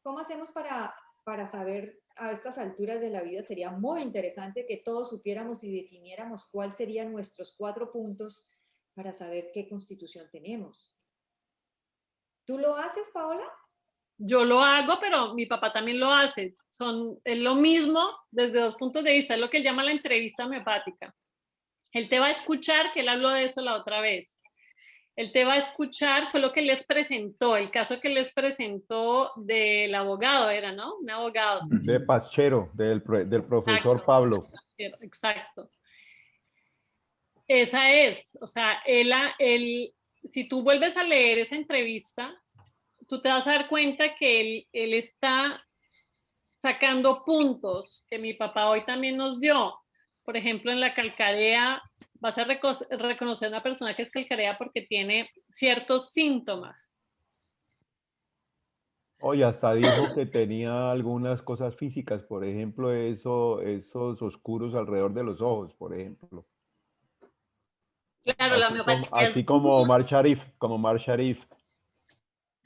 ¿Cómo hacemos para saber a estas alturas de la vida? Sería muy interesante que todos supiéramos y definiéramos cuáles serían nuestros 4 puntos para saber qué constitución tenemos. ¿Tú lo haces, Paola? Yo lo hago, pero mi papá también lo hace. Es lo mismo desde dos puntos de vista. Es lo que él llama la entrevista homeopática. Él te va a escuchar, que él habló de eso la otra vez. Él te va a escuchar, fue lo que les presentó, el caso que les presentó del abogado, era, ¿no? Un abogado. De Paschero, del profesor Exacto. Pablo. Exacto. Esa es, o sea, si tú vuelves a leer esa entrevista, tú te vas a dar cuenta que él está sacando puntos que mi papá hoy también nos dio. Por ejemplo, en la calcarea, vas a reconocer a una persona que es calcarea porque tiene ciertos síntomas. Oye, hasta dijo que tenía algunas cosas físicas, por ejemplo, esos oscuros alrededor de los ojos, por ejemplo. Claro, la homeopatía así como Omar Sharif.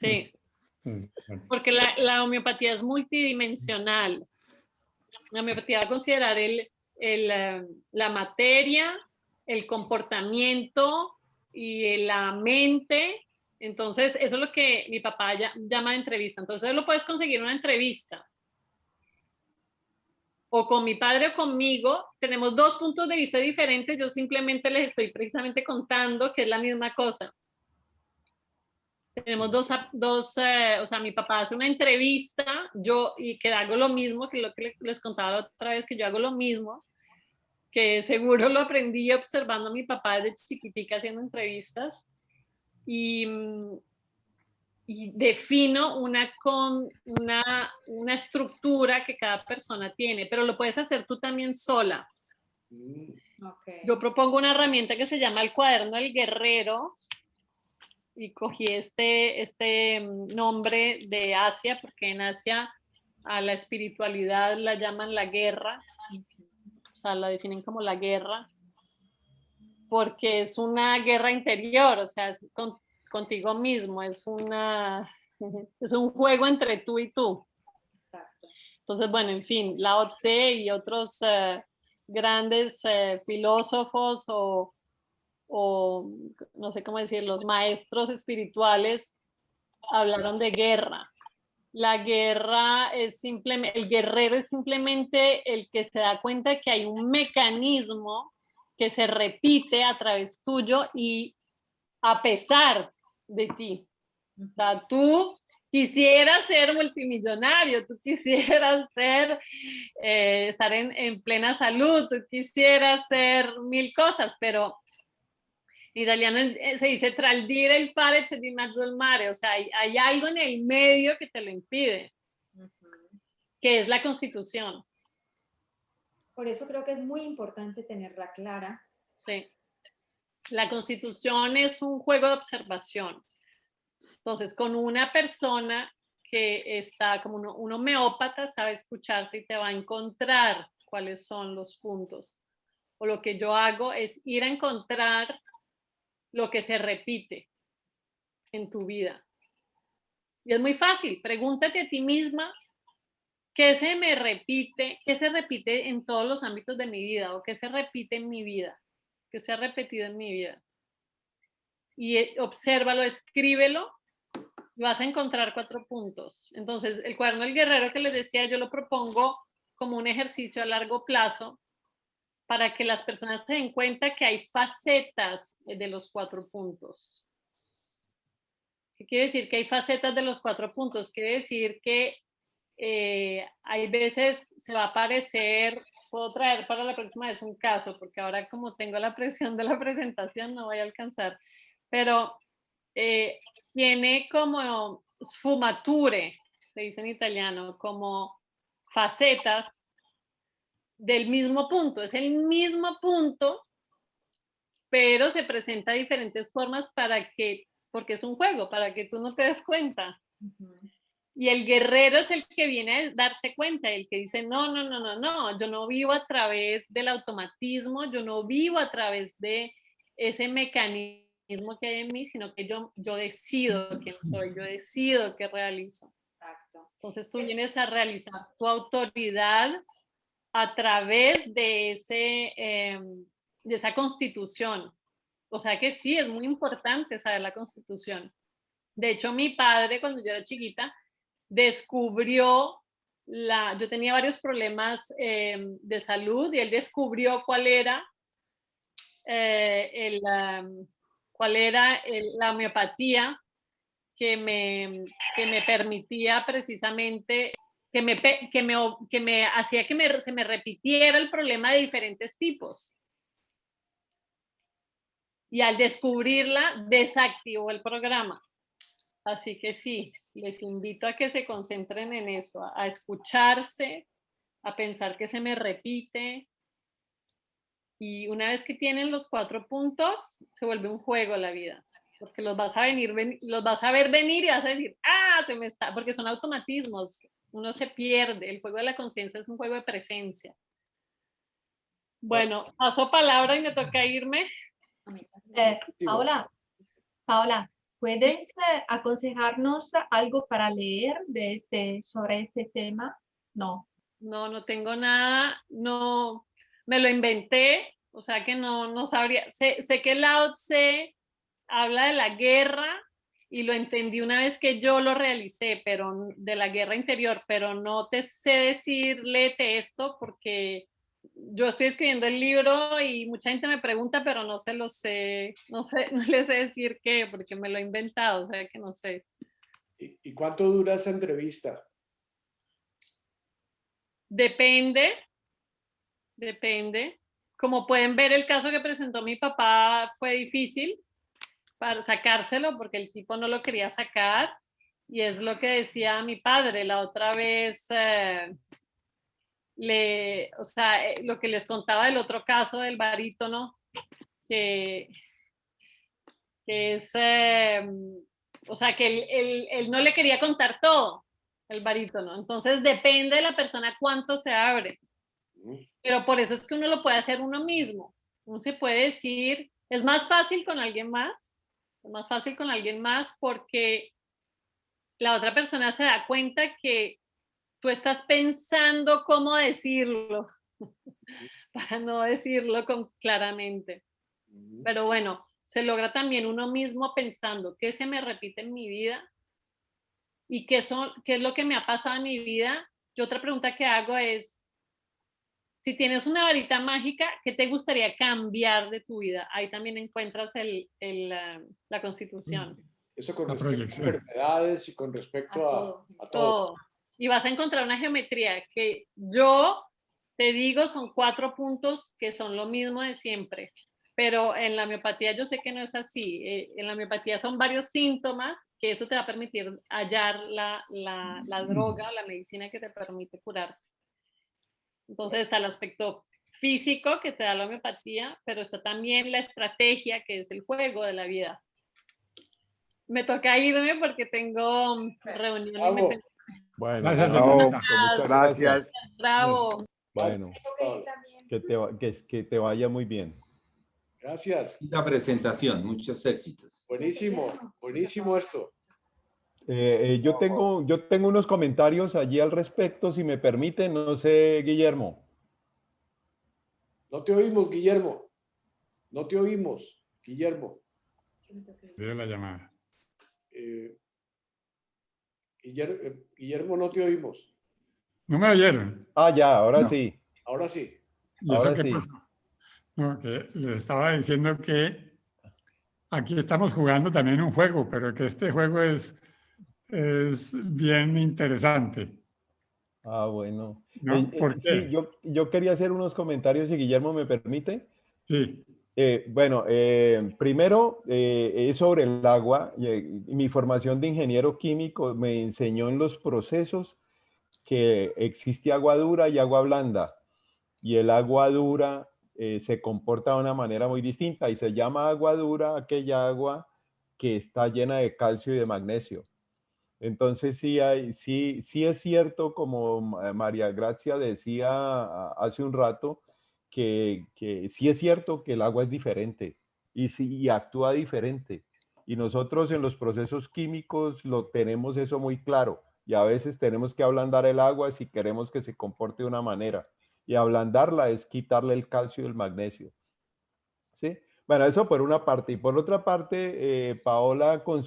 Sí, porque la homeopatía es multidimensional. La homeopatía va a considerar la materia, el comportamiento y la mente. Entonces, eso es lo que mi papá llama entrevista. Entonces, lo puedes conseguir en una entrevista. O con mi padre o conmigo, tenemos dos puntos de vista diferentes. Yo simplemente les estoy precisamente contando que es la misma cosa. Tenemos o sea, mi papá hace una entrevista, y que hago lo mismo, que lo que les contaba la otra vez, que yo hago lo mismo, que seguro lo aprendí observando a mi papá desde chiquitica haciendo entrevistas, y defino una estructura que cada persona tiene, pero lo puedes hacer tú también sola. Okay. Yo propongo una herramienta que se llama el cuaderno del guerrero, y cogí este nombre de Asia, porque en Asia a la espiritualidad la llaman la guerra, o sea, la definen como la guerra, porque es una guerra interior, o sea, es contigo mismo, es un juego entre tú y tú. Exacto. Entonces, bueno, en fin, Lao Tse y otros grandes filósofos o no sé cómo decir, los maestros espirituales hablaron de guerra. La guerra es simplemente, el guerrero es simplemente el que se da cuenta de que hay un mecanismo que se repite a través tuyo y a pesar de ti. O sea, tú quisieras ser multimillonario, tú quisieras estar en plena salud, tú quisieras ser mil cosas, pero en italiano se dice tradire il fare c'è di mezzo il mare, o sea, hay algo en el medio que te lo impide, que es la Constitución. Por eso creo que es muy importante tenerla clara. Sí. La Constitución es un juego de observación. Entonces, con una persona que está como un homeópata, sabe escucharte y te va a encontrar cuáles son los puntos. O lo que yo hago es ir a encontrar lo que se repite en tu vida. Y es muy fácil, pregúntate a ti misma qué se me repite, qué se repite en todos los ámbitos de mi vida o qué se repite en mi vida, qué se ha repetido en mi vida. Y obsérvalo, escríbelo y vas a encontrar 4 puntos. Entonces, el cuaderno del guerrero que les decía, yo lo propongo como un ejercicio a largo plazo para que las personas se den cuenta que hay facetas de los 4 puntos. ¿Qué quiere decir que hay facetas de los 4 puntos? Quiere decir que hay veces se va a aparecer, puedo traer para la próxima vez un caso, porque ahora como tengo la presión de la presentación no voy a alcanzar, pero tiene como sfumature, se dice en italiano, como facetas del mismo punto, es el mismo punto, pero se presenta de diferentes formas porque es un juego, para que tú no te des cuenta. Y el guerrero es el que viene a darse cuenta, el que dice, no, yo no vivo a través del automatismo, yo no vivo a través de ese mecanismo que hay en mí, sino que yo decido quién soy, yo decido qué realizo. Exacto. Entonces tú vienes a realizar tu autoridad a través de esa constitución. O sea que sí, es muy importante saber la Constitución. De hecho, mi padre, cuando yo era chiquita, descubrió yo tenía varios problemas de salud y él descubrió cuál era la homeopatía que me permitía precisamente, que me hacía que se me repitiera el problema de diferentes tipos. Y al descubrirla, desactivó el programa. Así que sí, les invito a que se concentren en eso, a escucharse, a pensar que se me repite. Y una vez que tienen los 4 puntos, se vuelve un juego la vida. Porque los vas a ver venir y vas a decir, se me está, porque son automatismos. Uno se pierde. El juego de la conciencia es un juego de presencia. Bueno, paso palabra y me toca irme. Paola, ¿puedes aconsejarnos algo para leer sobre este tema? No. No tengo nada, no, me lo inventé, o sea que no sabría. Sé que Lao Tse habla de la guerra y lo entendí una vez que yo lo realicé, pero de la guerra interior, pero no te sé decir, léete esto, porque yo estoy escribiendo el libro y mucha gente me pregunta, pero no se lo sé, no les sé decir qué, porque me lo he inventado, o sea que no sé. ¿Y cuánto dura esa entrevista? Depende. Como pueden ver, el caso que presentó mi papá fue difícil para sacárselo porque el tipo no lo quería sacar. Y es lo que decía mi padre la otra vez, lo que les contaba del otro caso del barítono, que es, o sea, que él no le quería contar todo, el barítono. Entonces depende de la persona cuánto se abre. Pero por eso es que uno lo puede hacer uno mismo. Uno se puede decir, es más fácil con alguien más, porque la otra persona se da cuenta que tú estás pensando cómo decirlo, para no decirlo claramente. Pero bueno, se logra también uno mismo pensando qué se me repite en mi vida y qué es lo que me ha pasado en mi vida. Yo otra pregunta que hago es, si tienes una varita mágica, ¿qué te gustaría cambiar de tu vida? Ahí también encuentras la Constitución. Eso con respecto a enfermedades y con respecto a todo. Y vas a encontrar una geometría que yo te digo son 4 puntos que son lo mismo de siempre. Pero en la homeopatía yo sé que no es así. En la homeopatía son varios síntomas que eso te va a permitir hallar la droga o la medicina que te permite curarte. Entonces está el aspecto físico que te da la homeopatía, pero está también la estrategia que es el juego de la vida. Me toca irme porque tengo reuniones. Bueno, muchas gracias. Bravo. Bueno, que te vaya muy bien. Gracias. La presentación, muchos éxitos. Buenísimo esto. Yo tengo unos comentarios allí al respecto, si me permiten, no sé, Guillermo. No te oímos, Guillermo. No te oímos, Guillermo. Veo la llamada. Guillermo, no te oímos. ¿No me oyeron? Ya, ahora sí. Ahora sí. ¿Y eso qué pasó? No, que les estaba diciendo que aquí estamos jugando también un juego, pero que este juego es bien interesante. Bueno. ¿No? ¿Por qué? Sí, yo quería hacer unos comentarios, si Guillermo me permite. Sí. Bueno, primero es sobre el agua. Mi formación de ingeniero químico me enseñó en los procesos que existe agua dura y agua blanda. Y el agua dura se comporta de una manera muy distinta y se llama agua dura aquella agua que está llena de calcio y de magnesio. Entonces sí es cierto, como María Gracia decía hace un rato, que sí es cierto que el agua es diferente y actúa diferente. Y nosotros en los procesos químicos lo tenemos eso muy claro. Y a veces tenemos que ablandar el agua si queremos que se comporte de una manera. Y ablandarla es quitarle el calcio y el magnesio. ¿Sí? Bueno, eso por una parte. Y por otra parte, Paola con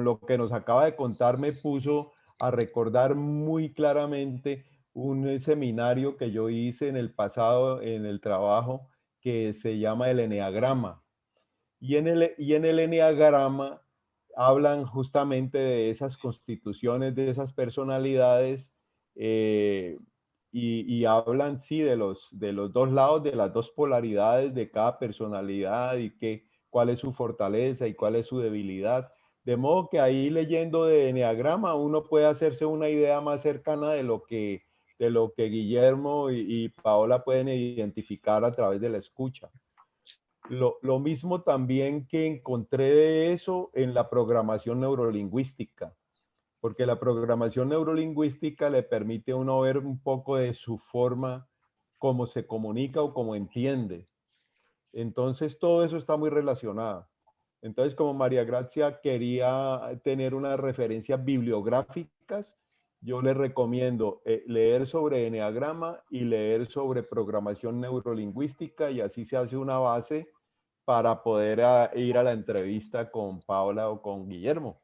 lo que nos acaba de contar me puso a recordar muy claramente un seminario que yo hice en el pasado en el trabajo que se llama el Eneagrama. Y en el Eneagrama hablan justamente de esas constituciones, de esas personalidades, y hablan, sí, de los dos lados, de las dos polaridades de cada personalidad y cuál es su fortaleza y cuál es su debilidad. De modo que ahí leyendo de Eneagrama uno puede hacerse una idea más cercana de lo que Guillermo y Paola pueden identificar a través de la escucha. Lo mismo también que encontré de eso en la programación neurolingüística, porque la programación neurolingüística le permite a uno ver un poco de su forma, cómo se comunica o cómo entiende. Entonces todo eso está muy relacionado. Entonces, como María Gracia quería tener unas referencias bibliográficas, yo le recomiendo leer sobre eneagrama y leer sobre programación neurolingüística, y así se hace una base para poder ir a la entrevista con Paola o con Guillermo.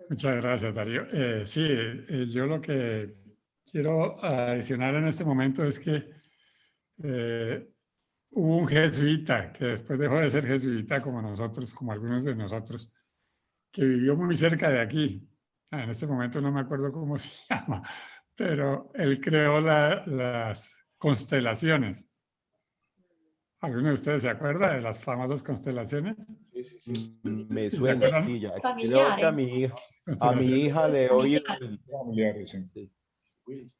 Muchas gracias, Darío. Sí, yo lo que quiero adicionar en este momento es que hubo un jesuita que después dejó de ser jesuita como nosotros, como algunos de nosotros, que vivió muy cerca de aquí. En este momento no me acuerdo cómo se llama, pero él creó las constelaciones. ¿Alguno de ustedes se acuerda de las famosas constelaciones? Sí, sí, sí. Me ¿Sí se suena, acuerdan? sí, ya. Creo que Familiares. a mi hija le he oído. Familiares, sí. Sí. Will.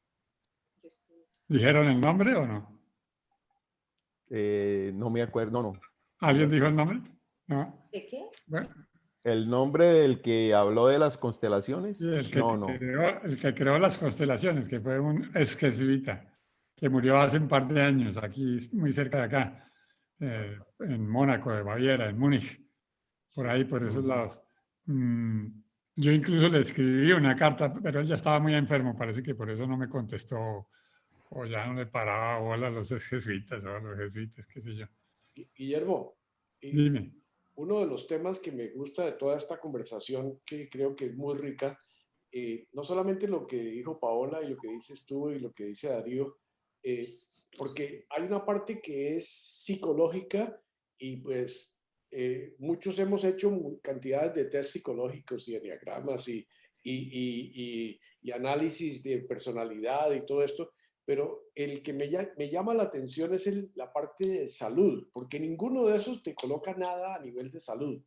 ¿Dijeron el nombre o no? No me acuerdo, no. ¿Alguien dijo el nombre? No. ¿De qué? Bueno, ¿El nombre del que habló de las constelaciones? sí, No. el que creó las constelaciones, que fue un ex jesuita, que murió hace un par de años, aquí muy cerca de acá, en Mónaco, de Baviera, en Múnich, por ahí, por esos lados. Yo incluso le escribí una carta, pero él ya estaba muy enfermo, parece que por eso no me contestó, o ya no le paraba bola a los ex jesuitas o a los jesuitas, qué sé yo. Guillermo, Dime. uno de los temas que me gusta de toda esta conversación, que creo que es muy rica, no solamente lo que dijo Paola y lo que dices tú y lo que dice Darío, porque hay una parte que es psicológica y pues muchos hemos hecho cantidades de test psicológicos y enneagramas y análisis de personalidad y todo esto, pero el que me llama la atención es la parte de salud, porque ninguno de esos te coloca nada a nivel de salud.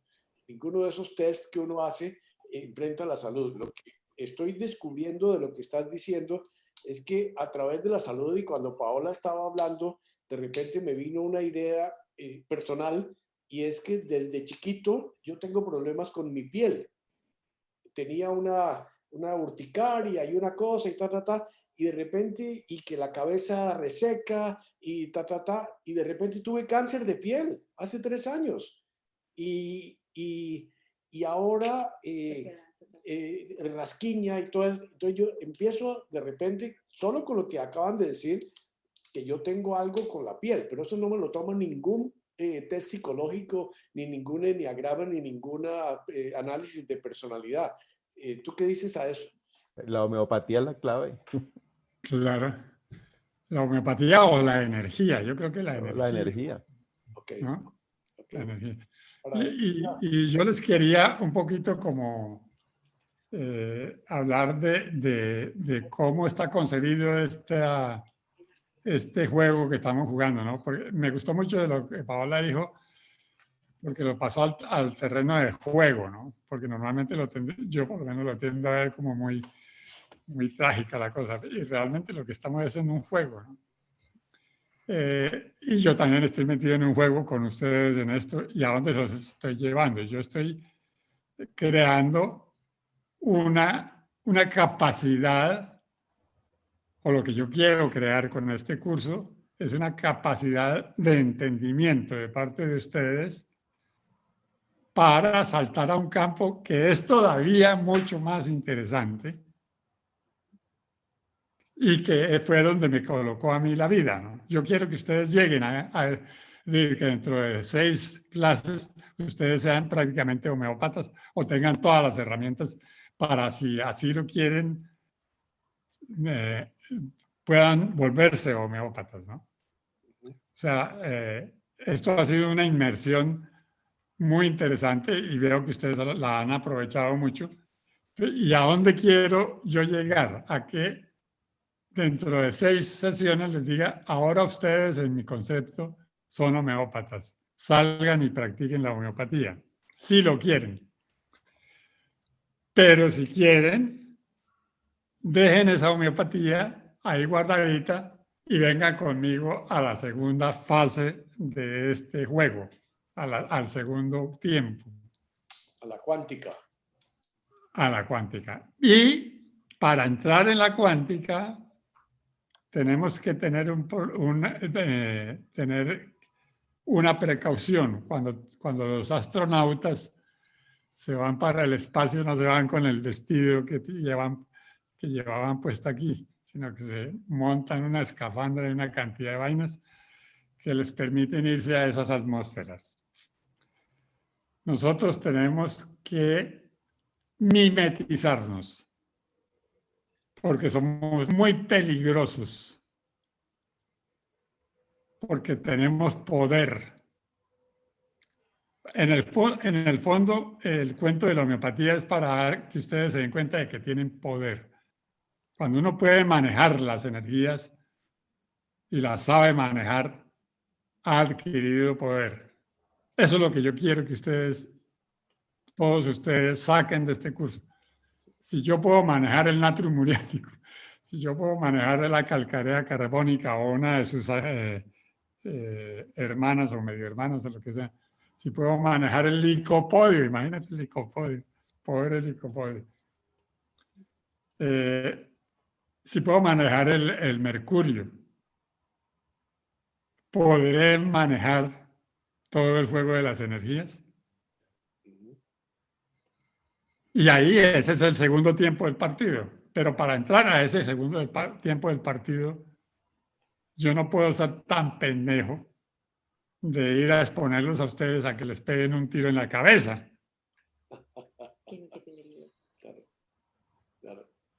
Ninguno de esos tests que uno hace enfrenta la salud. Lo que estoy descubriendo de lo que estás diciendo es que a través de la salud, y cuando Paola estaba hablando, de repente me vino una idea personal, y es que desde chiquito yo tengo problemas con mi piel. Tenía una urticaria y una cosa y y de repente, y que la cabeza reseca y y de repente tuve cáncer de piel hace 3 años. Y ahora rasquiña y todo eso. Entonces yo empiezo de repente, solo con lo que acaban de decir, que yo tengo algo con la piel, pero eso no me lo toma ningún test psicológico, ni ningún enneagrama, ni ningún análisis de personalidad. ¿Tú qué dices a eso? La homeopatía es la clave. Claro. La homeopatía o la energía, yo creo que la energía. La energía. Okay. ¿No? Okay. La energía. Para Y yo les quería un poquito como hablar de cómo está concebido este juego que estamos jugando, ¿no? Porque me gustó mucho de lo que Paola dijo, porque lo pasó al terreno de juego, ¿no? Porque normalmente yo por lo menos lo tiendo a ver como muy trágica la cosa, y realmente lo que estamos es en un juego, ¿no? Y yo también estoy metido en un juego con ustedes en esto, y a dónde los estoy llevando. Yo estoy creando una capacidad, o lo que yo quiero crear con este curso, es una capacidad de entendimiento de parte de ustedes para saltar a un campo que es todavía mucho más interesante, y que fue donde me colocó a mí la vida, ¿no? Yo quiero que ustedes lleguen a decir que dentro de 6 clases ustedes sean prácticamente homeópatas o tengan todas las herramientas para, si así lo quieren, puedan volverse homeópatas, ¿no? O sea, esto ha sido una inmersión muy interesante y veo que ustedes la han aprovechado mucho. ¿Y a dónde quiero yo llegar? A que dentro de 6 sesiones les diga, ahora ustedes en mi concepto son homeópatas. Salgan y practiquen la homeopatía, si lo quieren. Pero si quieren, dejen esa homeopatía ahí guardadita y vengan conmigo a la segunda fase de este juego, al segundo tiempo. A la cuántica. A la cuántica. Y para entrar en la cuántica, tenemos que tener una precaución. Cuando los astronautas se van para el espacio, no se van con el vestido que llevaban puesto aquí, sino que se montan una escafandra y una cantidad de vainas que les permiten irse a esas atmósferas. Nosotros tenemos que mimetizarnos, porque somos muy peligrosos, porque tenemos poder. En el fondo, el cuento de la homeopatía es para que ustedes se den cuenta de que tienen poder. Cuando uno puede manejar las energías y las sabe manejar, ha adquirido poder. Eso es lo que yo quiero que ustedes, todos ustedes, saquen de este curso. Si yo puedo manejar el natrio muriático, si yo puedo manejar la calcarea carbónica o una de sus hermanas o medio hermanas o lo que sea, si puedo manejar el licopodio, imagínate el licopodio, pobre licopodio. Si puedo manejar el mercurio, ¿podré manejar todo el juego de las energías? Y ahí ese es el segundo tiempo del partido. Pero para entrar a ese segundo tiempo del partido, yo no puedo ser tan pendejo de ir a exponerlos a ustedes a que les peguen un tiro en la cabeza.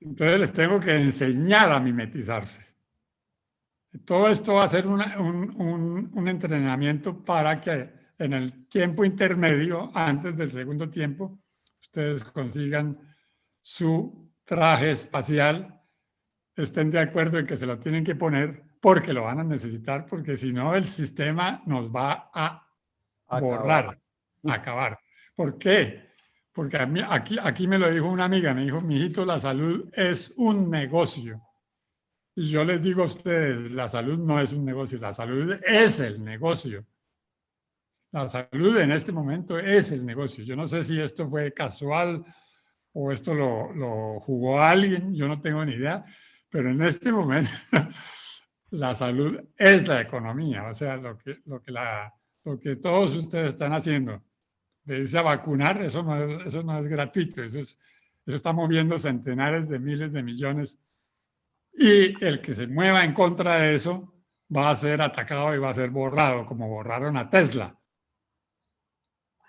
Entonces les tengo que enseñar a mimetizarse. Todo esto va a ser un entrenamiento para que en el tiempo intermedio, antes del segundo tiempo, ustedes consigan su traje espacial, estén de acuerdo en que se lo tienen que poner porque lo van a necesitar, porque si no el sistema nos va a borrar, a acabar. ¿Por qué? Porque a mí, aquí me lo dijo una amiga, me dijo, mijito, la salud es un negocio. Y yo les digo a ustedes, la salud no es un negocio, la salud es el negocio. La salud en este momento es el negocio. Yo no sé si esto fue casual o esto lo jugó alguien, yo no tengo ni idea, pero en este momento la salud es la economía. O sea, lo que todos ustedes están haciendo, de irse a vacunar, eso no es gratuito, eso está moviendo centenares de miles de millones. Y el que se mueva en contra de eso va a ser atacado y va a ser borrado, como borraron a Tesla.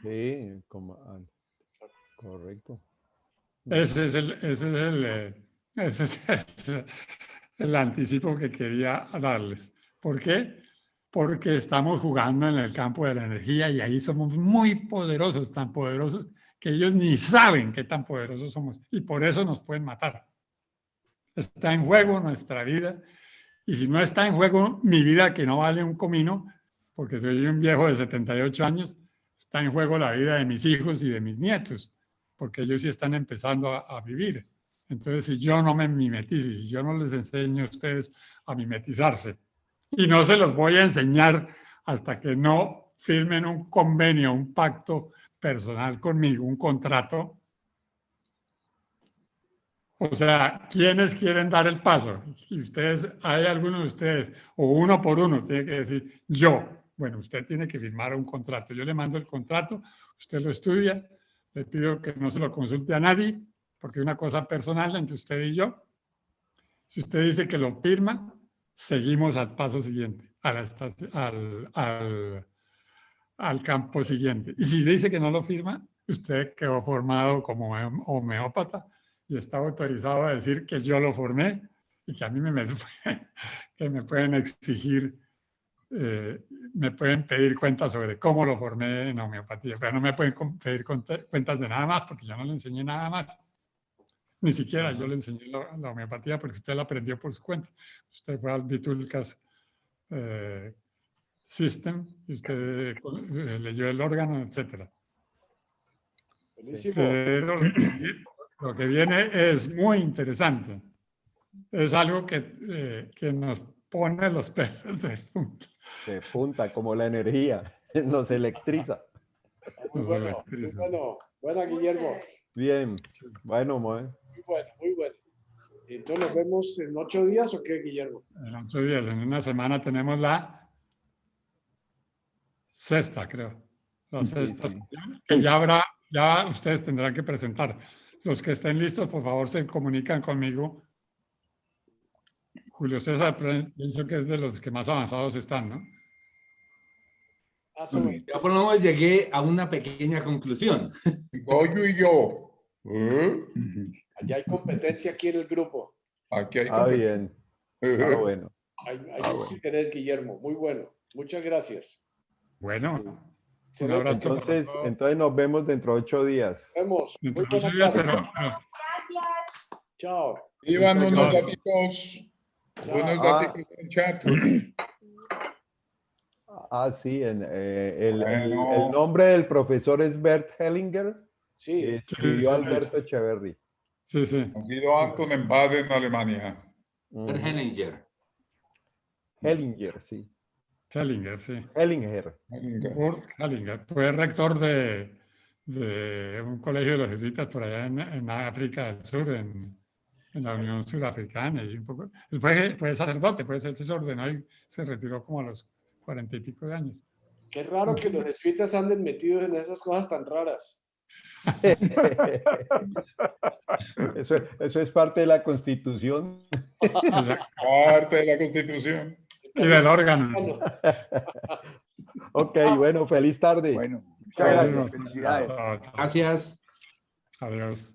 Sí, correcto. Ese es el anticipo que quería darles. ¿Por qué? Porque estamos jugando en el campo de la energía y ahí somos muy poderosos, tan poderosos que ellos ni saben qué tan poderosos somos y por eso nos pueden matar. Está en juego nuestra vida y si no está en juego mi vida, que no vale un comino, porque soy un viejo de 78 años, está en juego la vida de mis hijos y de mis nietos, porque ellos sí están empezando a vivir. Entonces, si yo no me mimetizo, si yo no les enseño a ustedes a mimetizarse, y no se los voy a enseñar hasta que no firmen un convenio, un pacto personal conmigo, un contrato. O sea, ¿quiénes quieren dar el paso? Y ustedes, hay algunos de ustedes, o uno por uno, tiene que decir, yo. Bueno, usted tiene que firmar un contrato. Yo le mando el contrato, usted lo estudia, le pido que no se lo consulte a nadie, porque es una cosa personal entre usted y yo. Si usted dice que lo firma, seguimos al paso siguiente, al campo siguiente. Y si dice que no lo firma, usted quedó formado como homeópata y está autorizado a decir que yo lo formé y que a mí que me pueden exigir, me pueden pedir cuentas sobre cómo lo formé en homeopatía, pero no me pueden pedir cuentas de nada más porque yo no le enseñé nada más. Ni siquiera yo le enseñé la homeopatía porque usted la aprendió por su cuenta. Usted fue al Vitulcas System y usted leyó el órgano, etc. Pero lo que viene es muy interesante. Es algo que nos pone los pelos de punta. De punta, como la energía, nos electriza. Muy bueno, muy bueno. Buena, Guillermo. Bien, bueno, Muy bueno, muy bueno. Entonces, ¿nos vemos en 8 días o qué, Guillermo? En 8 días, en una semana tenemos la sexta, creo. La sexta, que ya ustedes tendrán que presentar. Los que estén listos, por favor, se comunican conmigo. Julio César, pienso que es de los que más avanzados están, ¿no? Yo por lo menos llegué a una pequeña conclusión. Goyo y yo. Allá hay competencia aquí en el grupo. Aquí hay competencia. Bien. Bueno. Hay mucho interés, Guillermo. Muy bueno. Muchas gracias. Bueno. Un abrazo. Entonces nos vemos dentro de 8 días. Nos vemos. Dentro de 8 días, Gracias. Chao. Iban unos gatitos. Unos gatitos en chat. Sí, el nombre del profesor es Bert Hellinger. Sí. Escribió Alberto Echeverry. Sí, sí. Ha sido Anton en Baden, Alemania. Bert Hellinger. Hellinger, sí. Hellinger, sí. Hellinger. Kurt Hellinger. Fue rector de un colegio de los jesuitas por allá en África del Sur, en la Unión Surafricana. Y un poco, él fue sacerdote, pues él se ordenó y se retiró como a los 40 y pico de años. Qué raro que los jesuitas anden metidos en esas cosas tan raras. Eso es parte de la Constitución. Parte de la Constitución. Y del órgano. Ok, bueno, feliz tarde. Bueno, muchas gracias. Felicidades. Gracias. Adiós.